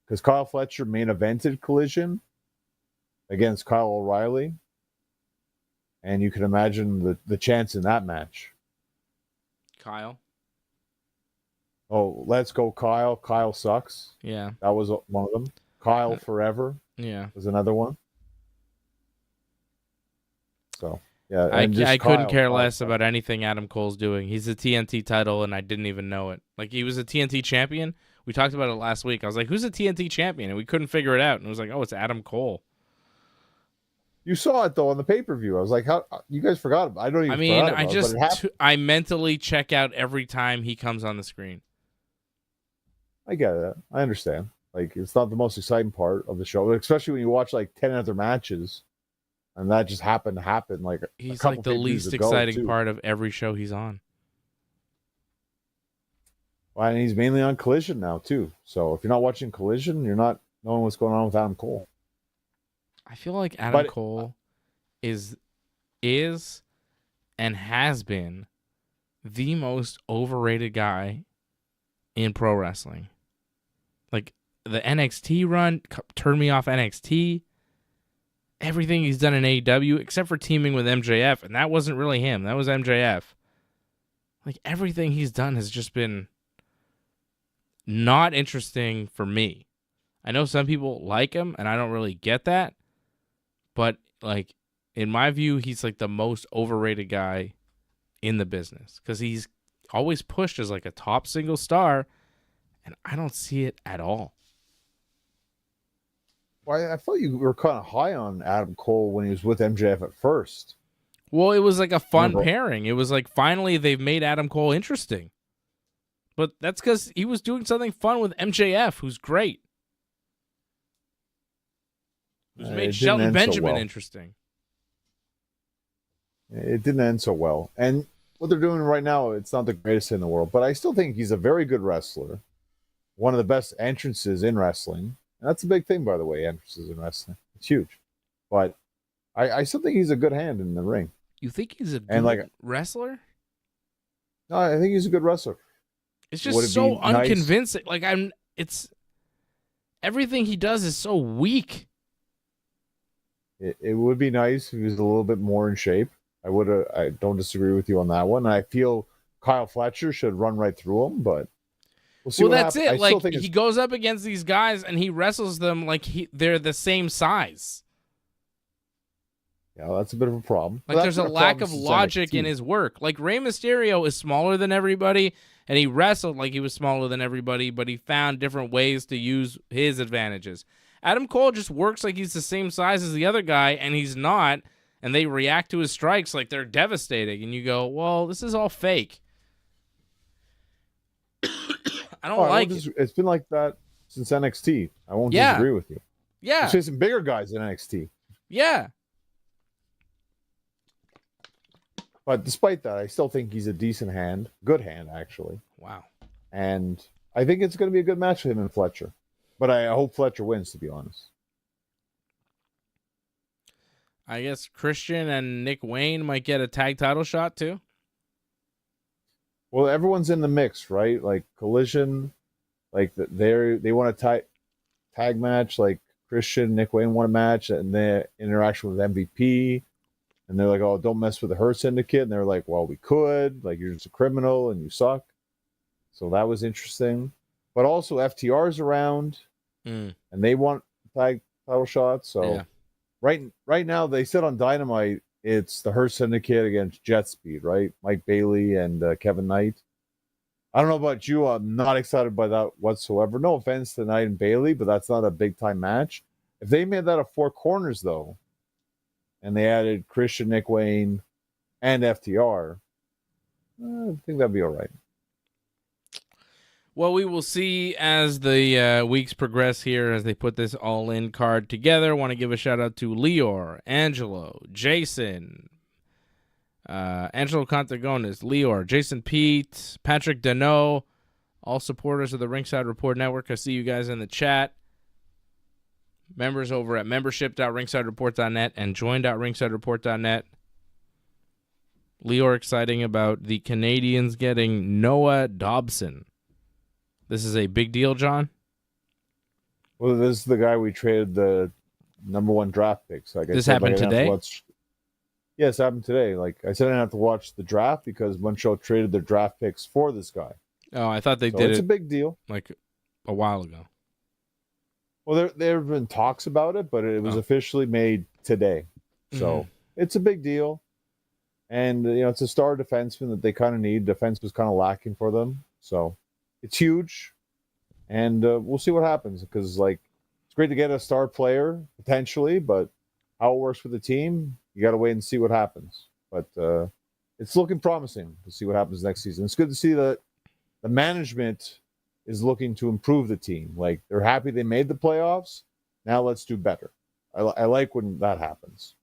Because Kyle Fletcher main evented Collision against Kyle O'Reilly. And you can imagine the chance in that match. Kyle? Oh, let's go Kyle. Kyle sucks. Yeah. That was one of them. Kyle forever. Yeah. Was another one. So, yeah. I couldn't care less about anything Adam Cole's doing. He's a TNT title, and I didn't even know it. Like, he was a TNT champion. We talked about it last week. I was like, who's a TNT champion? And we couldn't figure it out. And it was like, oh, it's Adam Cole. You saw it, though, on the pay-per-view. I was like, how you guys forgot about it. I don't even I mentally check out every time he comes on the screen. I get it. I understand. Like, it's not the most exciting part of the show, especially when you watch like 10 other matches, and that just happened to happen. Like, he's like the least exciting part of every show he's on. Well, and he's mainly on Collision now too. So if you're not watching Collision, you're not knowing what's going on with Adam Cole. I feel like Adam Cole is and has been the most overrated guy in pro wrestling. Like, the NXT run turned me off NXT. Everything he's done in AEW, except for teaming with MJF, and that wasn't really him. That was MJF. Like, everything he's done has just been not interesting for me. I know some people like him, and I don't really get that. But, like, in my view, he's like the most overrated guy in the business. Because he's always pushed as like a top single star, and I don't see it at all. Well, I thought you were kind of high on Adam Cole when he was with MJF at first. Well, it was like a fun pairing. It was like, finally they've made Adam Cole interesting. But that's because he was doing something fun with MJF, who's great. Who's It made didn't Shelton end so Benjamin well. interesting. It didn't end so well. And what they're doing right now, it's not the greatest in the world, but I still think he's a very good wrestler. One of the best entrances in wrestling. And that's a big thing, by the way, entrances in wrestling. It's huge. But I still think he's a good hand in the ring. You think he's a good And, like, wrestler? No, I think he's a good wrestler. It's Would just it so be nice- unconvincing. Like it's everything he does is so weak. It would be nice if he was a little bit more in shape. I don't disagree with you on that one. I feel Kyle Fletcher should run right through him, but we'll see Well, what that's happens. it. I still Like think he goes up against these guys and he wrestles them like they're the same size. yeah, that's a bit of a problem. Like But there's that's a been a lack problem of since logic NXT. in his work. Like Rey Mysterio is smaller than everybody, and he wrestled like he was smaller than everybody, but he found different ways to use his advantages. Adam Cole just works like he's the same size as the other guy, and he's not, and they react to his strikes like they're devastating, and you go, well, this is all fake. I don't like it. It's been like that since NXT. I won't Yeah. disagree with you. Yeah, There's facing bigger guys in NXT. yeah. But despite that, I still think he's a decent hand. Good hand, actually. Wow. And I think it's going to be a good match for him and Fletcher. But I hope Fletcher wins, to be honest. I guess Christian and Nick Wayne might get a tag title shot too. Well, everyone's in the mix, right? Like Collision, like they want a tag match. Like Christian, Nick Wayne want a match, and their interaction with MVP. And they're like, oh, don't mess with the Hurt Syndicate. And they're like, well, we could. Like, you're just a criminal and you suck. So that was interesting. But also, FTR's around, and they want tag title shots. So Yeah. right now, they said on Dynamite, it's the Hurt Syndicate against Jet Speed, right? Mike Bailey and Kevin Knight. I don't know about you. I'm not excited by that whatsoever. No offense to Knight and Bailey, but that's not a big-time match. If they made that a four corners, though, and they added Christian, Nick Wayne, and FTR, I think that'd be all right. Well, we will see as the weeks progress here as they put this all-in card together. Want to give a shout-out to Lior, Angelo, Jason, Angelo Contagonis, Lior, Jason Pete, Patrick Deneau, all supporters of the Ringside Report Network. I see you guys in the chat. Members over at membership.ringsidereport.net and join.ringsidereport.net. Lior exciting about the Canadians getting Noah Dobson. This is a big deal, John? Well, this is the guy we traded the number one draft picks. Like This happened today? Yes, it happened today. Like I said, I didn't have to watch the draft because Montreal traded their draft picks for this guy. Oh, I thought they So did it's it a big deal. like a while ago. Well, there have been talks about it, but it was officially made today. So it's a big deal. And, it's a star defenseman that they kind of need. Defense was kind of lacking for them. So it's huge. And we'll see what happens because, it's great to get a star player potentially, but how it works with the team, you got to wait and see what happens. But it's looking promising to see what happens next season. It's good to see that the management is looking to improve the team. Like, they're happy they made the playoffs. Now let's do better. I like when that happens.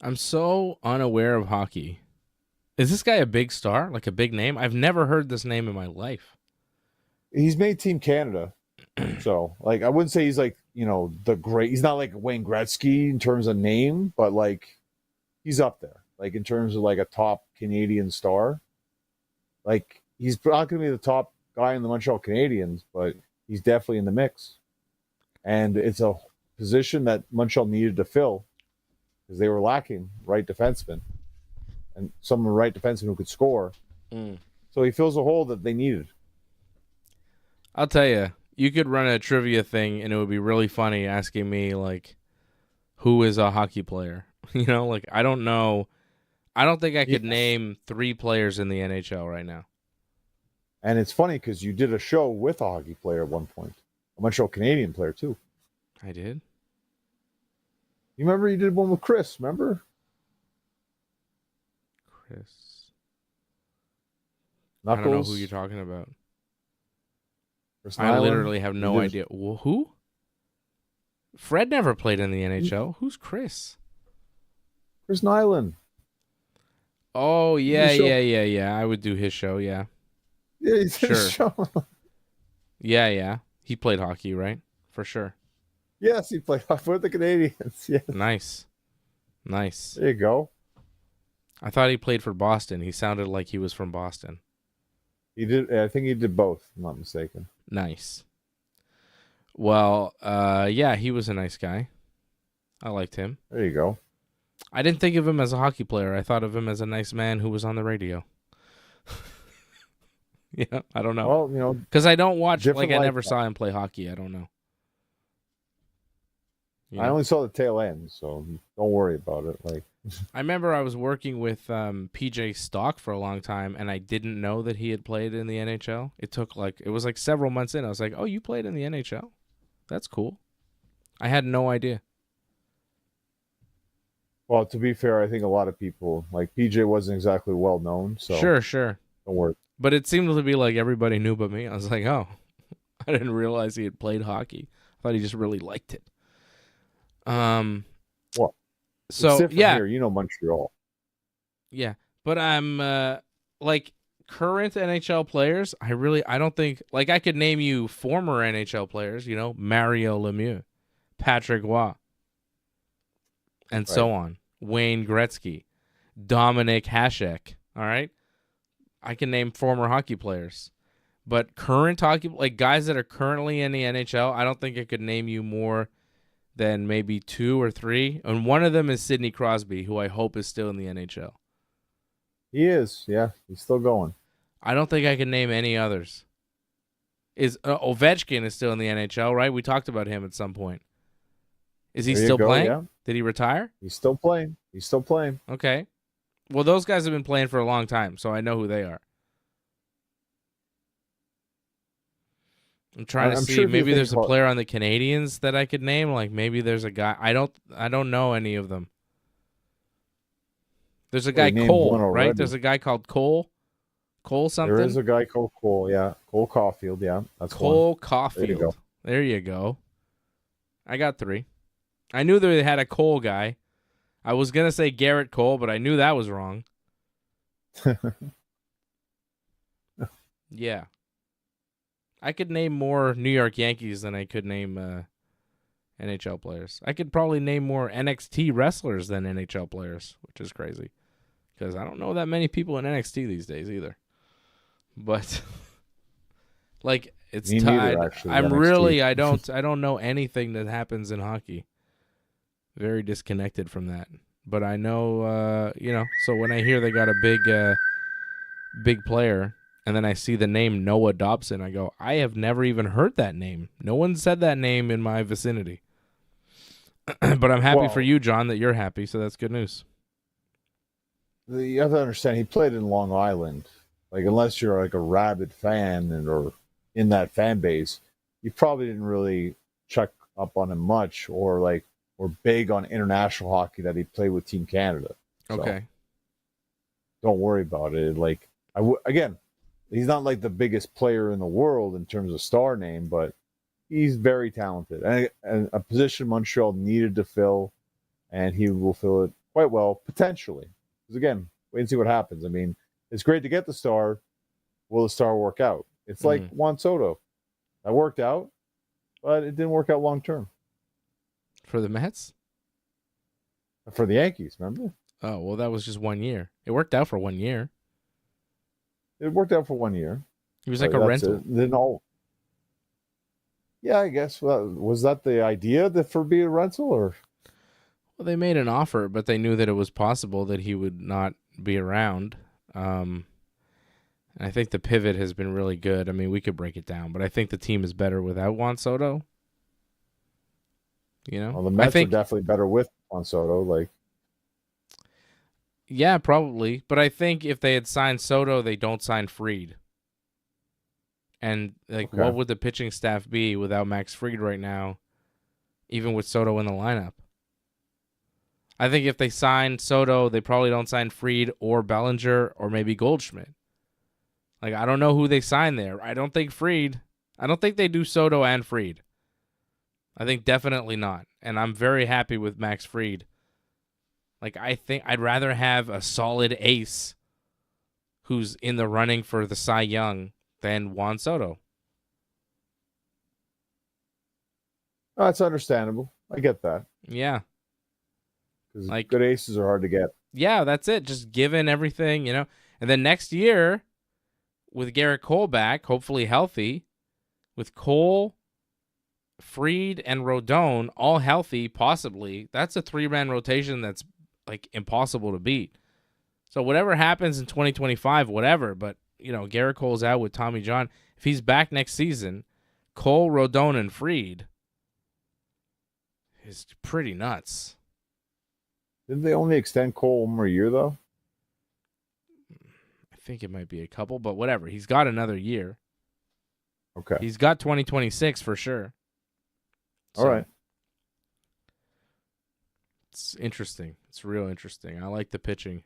I'm so unaware of hockey. Is this guy a big star? Like a big name? I've never heard this name in my life. He's made Team Canada. So, I wouldn't say he's the great. He's not like Wayne Gretzky in terms of name, but he's up there. In terms of a top Canadian star. He's not going to be the top guy in the Montreal Canadiens, but he's definitely in the mix. And it's a position that Montreal needed to fill because they were lacking right defensemen and some right defensemen who could score. So he fills a hole that they needed. I'll tell you, you could run a trivia thing and it would be really funny asking me, who is a hockey player? I don't know. I don't think I could name 3 players in the NHL right now. And it's funny because you did a show with a hockey player at one point, a Montreal Canadian player too. I did? You remember you did one with Chris, remember? Chris. Knuckles. I don't know who you're talking about. Chris I Nyland. literally have no idea. Who? Fred never played in the NHL. Who's Chris? Chris Nyland. Oh, yeah, His show. yeah. I would do his show, yeah. Yeah, he's in his Sure. show. Yeah. He played hockey, right? For sure. Yes, he played for the Canadians. Yeah, Nice. there you go. I thought he played for Boston. He sounded like he was from Boston. He did. I think he did both. If I'm not mistaken. Nice. Well, yeah, he was a nice guy. I liked him. There you go. I didn't think of him as a hockey player. I thought of him as a nice man who was on the radio. Yeah, I don't know. Well, you know, Because I don't watch, different like I never lifestyle. saw him play hockey. I don't know. You I know? only saw the tail end, so don't worry about it. Like, I remember I was working with PJ Stock for a long time, and I didn't know that he had played in the NHL. It was like several months in. I was like, oh, you played in the NHL? That's cool. I had no idea. well, to be fair, I think a lot of people like PJ wasn't exactly well known, so Sure. don't worry. But it seemed to be like everybody knew but me. I was like, oh, I didn't realize he had played hockey. I thought he just really liked it. Well, So it's different yeah, here, you know, Montreal. yeah. But I'm like current NHL players. I don't think like I could name you former NHL players. You know, Mario Lemieux, Patrick Roy, and so on. Wayne Gretzky, Dominic Hasek. All right. I can name former hockey players, but current hockey, like guys that are currently in the NHL, I don't think I could name you more than maybe 2 or 3. And one of them is Sidney Crosby, who I hope is still in the NHL. He is, yeah, he's still going. I don't think I can name any others. Ovechkin is still in the NHL, right? We talked about him at some point. Is he There you still go, playing? yeah. Did he retire? He's still playing. Okay. Well, those guys have been playing for a long time, so I know who they are. I'm trying to I'm see. sure if you Maybe think there's a about- player on the Canadians that I could name. Like maybe there's a guy. I don't know any of them. There's a guy you named Cole, one right? already. There's a guy called Cole. Cole something. There is a guy called Cole, yeah. Cole Caulfield, yeah. That's Cole one. Caulfield. There you go. I got 3. I knew they had a Cole guy. I was gonna say Garrett Cole, but I knew that was wrong. Yeah. I could name more New York Yankees than I could name NHL players. I could probably name more NXT wrestlers than NHL players, which is crazy. Because I don't know that many people in NXT these days either. But like it's Me neither, tied. actually, I'm NXT. really I don't know anything that happens in hockey. Very disconnected from that. But I know so when I hear they got a big player and then I see the name Noah Dobson, I go, I have never even heard that name. No one said that name in my vicinity. But I'm happy for you, John, that you're happy, so that's good news. You have to understand, he played in Long Island. Like, unless you're like a rabid fan or in that fan base, you probably didn't really check up on him much or big on international hockey that he played with Team Canada. So Okay. don't worry about it. Like, again, he's not like the biggest player in the world in terms of star name, but he's very talented and a position Montreal needed to fill, and he will fill it quite well, potentially. Because again, wait and see what happens. I mean, it's great to get the star. Will the star work out? It's like Juan Soto. That worked out, but it didn't work out long term. For the Mets? For the Yankees, remember? Oh, well, that was just 1 year. It worked out for 1 year. It worked out for 1 year. He was like But a that's rental. it. Then yeah, I guess. Was that the idea for being a rental, or? Well, they made an offer, but they knew that it was possible that he would not be around. I think the pivot has been really good. I mean, we could break it down, but I think the team is better without Juan Soto. You know? Well, the Mets I think, are definitely better with Juan Soto. Like, yeah, probably. But I think if they had signed Soto, they don't sign Fried. And what would the pitching staff be without Max Fried right now, even with Soto in the lineup? I think if they sign Soto, they probably don't sign Fried or Bellinger or maybe Goldschmidt. Like, I don't know who they sign there. I don't think they do Soto and Fried. I think definitely not. And I'm very happy with Max Fried. Like, I think I'd rather have a solid ace who's in the running for the Cy Young than Juan Soto. Oh, that's understandable. I get that. Yeah. Because Like- good aces are hard to get. Yeah, that's it. Just given everything, And then next year, with Garrett Cole back, hopefully healthy, with Cole, Fried, and Rodon all healthy, possibly, that's a 3-man rotation that's like impossible to beat. So whatever happens in 2025, whatever, but Garrett Cole's out with Tommy John. If he's back next season, Cole, Rodon, and Fried is pretty nuts. Didn't they only extend Cole one more year, though? I think it might be a couple, but whatever. He's got another year. Okay. He's got 2026 for sure. All right. It's interesting. It's real interesting. I like the pitching.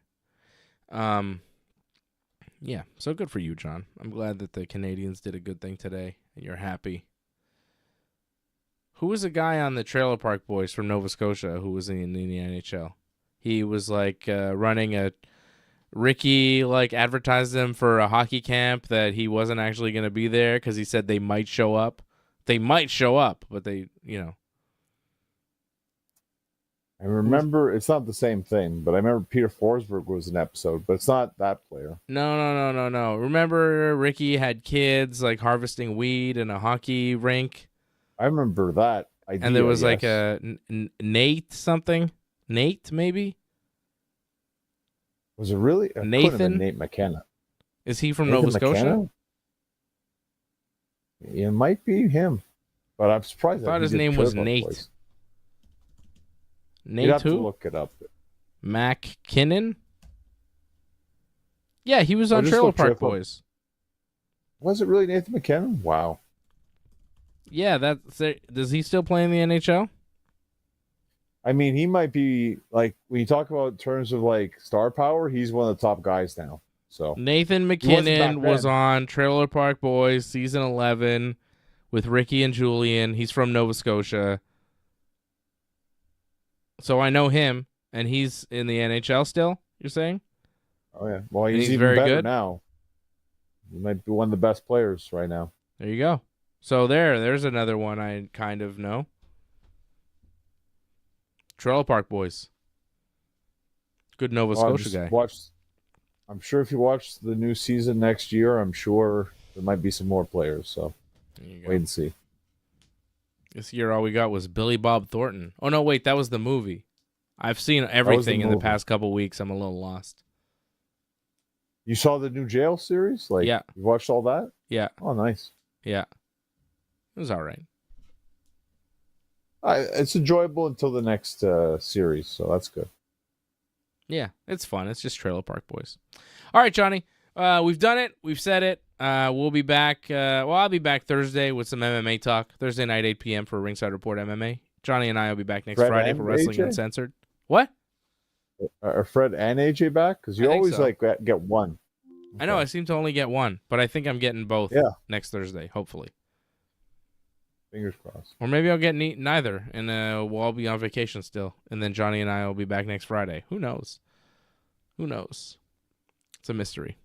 Yeah, so good for you, John. I'm glad that the Canadians did a good thing today, and you're happy. Who was a guy on the Trailer Park Boys from Nova Scotia who was in the NHL? He was like running a Ricky advertised them for a hockey camp that he wasn't actually going to be there because he said they might show up. They might show up, but they. I remember it's not the same thing, but I remember Peter Forsberg was an episode, but it's not that player. No. Remember Ricky had kids harvesting weed in a hockey rink? I remember that idea. And there was yes. a Nate something? Nate, maybe? Was it really? It couldn't have Nathan? been Nate McKenna. Is he from Nathan Nova Scotia? McKenna? It might be him, but I'm surprised. I thought his name was Nate. Boys. Nate You'd have to who? look it up. McKinnon? Yeah, he was on just Trailer look Park triple. Boys. Was it really Nathan McKenna? Wow. Yeah, does he still play in the NHL? I mean, he might be when you talk about in terms of star power, he's one of the top guys now. So Nathan wasn't back McKinnon was then. on Trailer Park Boys season 11 with Ricky and Julian. He's from Nova Scotia. So I know him, and he's in the NHL still, you're saying? Oh yeah. Well, And he's he's even very better good? now. He might be one of the best players right now. There you go. So there's another one I kind of know. Trailer Park Boys. Good Nova Scotia guy. I'm sure if you watch the new season next year, I'm sure there might be some more players. So There you go. wait and see. This year all we got was Billy Bob Thornton. Oh, no, wait, that was the movie. I've seen everything in the movie. past couple weeks. I'm a little lost. You saw the new jail series? Yeah. You watched all that? Yeah, Oh, nice. yeah. It was all right. It's enjoyable until the next series, so that's good. Yeah, it's fun. It's just Trailer Park Boys. All right, Johnny. We've done it. We've said it. We'll be back. I'll be back Thursday with some MMA talk. Thursday night, 8 p.m. for Ringside Report MMA. Johnny and I will be back next Fred Friday and for Wrestling AJ? Uncensored. What? Are Fred and AJ back? Because I you think always so. get one. I know I seem to only get one, but I think I'm getting both Yeah. next Thursday, hopefully. Fingers crossed. Or maybe I'll get neither, and we'll all be on vacation still. And then Johnny and I will be back next Friday. Who knows? Who knows? It's a mystery.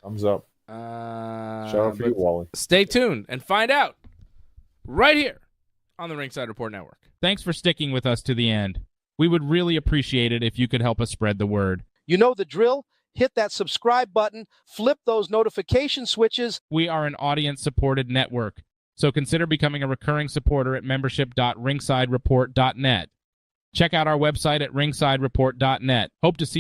Thumbs up. Shout out for you, Wally. Stay tuned and find out right here on the Ringside Report Network. Thanks for sticking with us to the end. We would really appreciate it if you could help us spread the word. You know the drill. Hit that subscribe button, flip those notification switches. We are an audience-supported network, so consider becoming a recurring supporter at membership.ringsidereport.net. Check out our website at ringsidereport.net. Hope to see you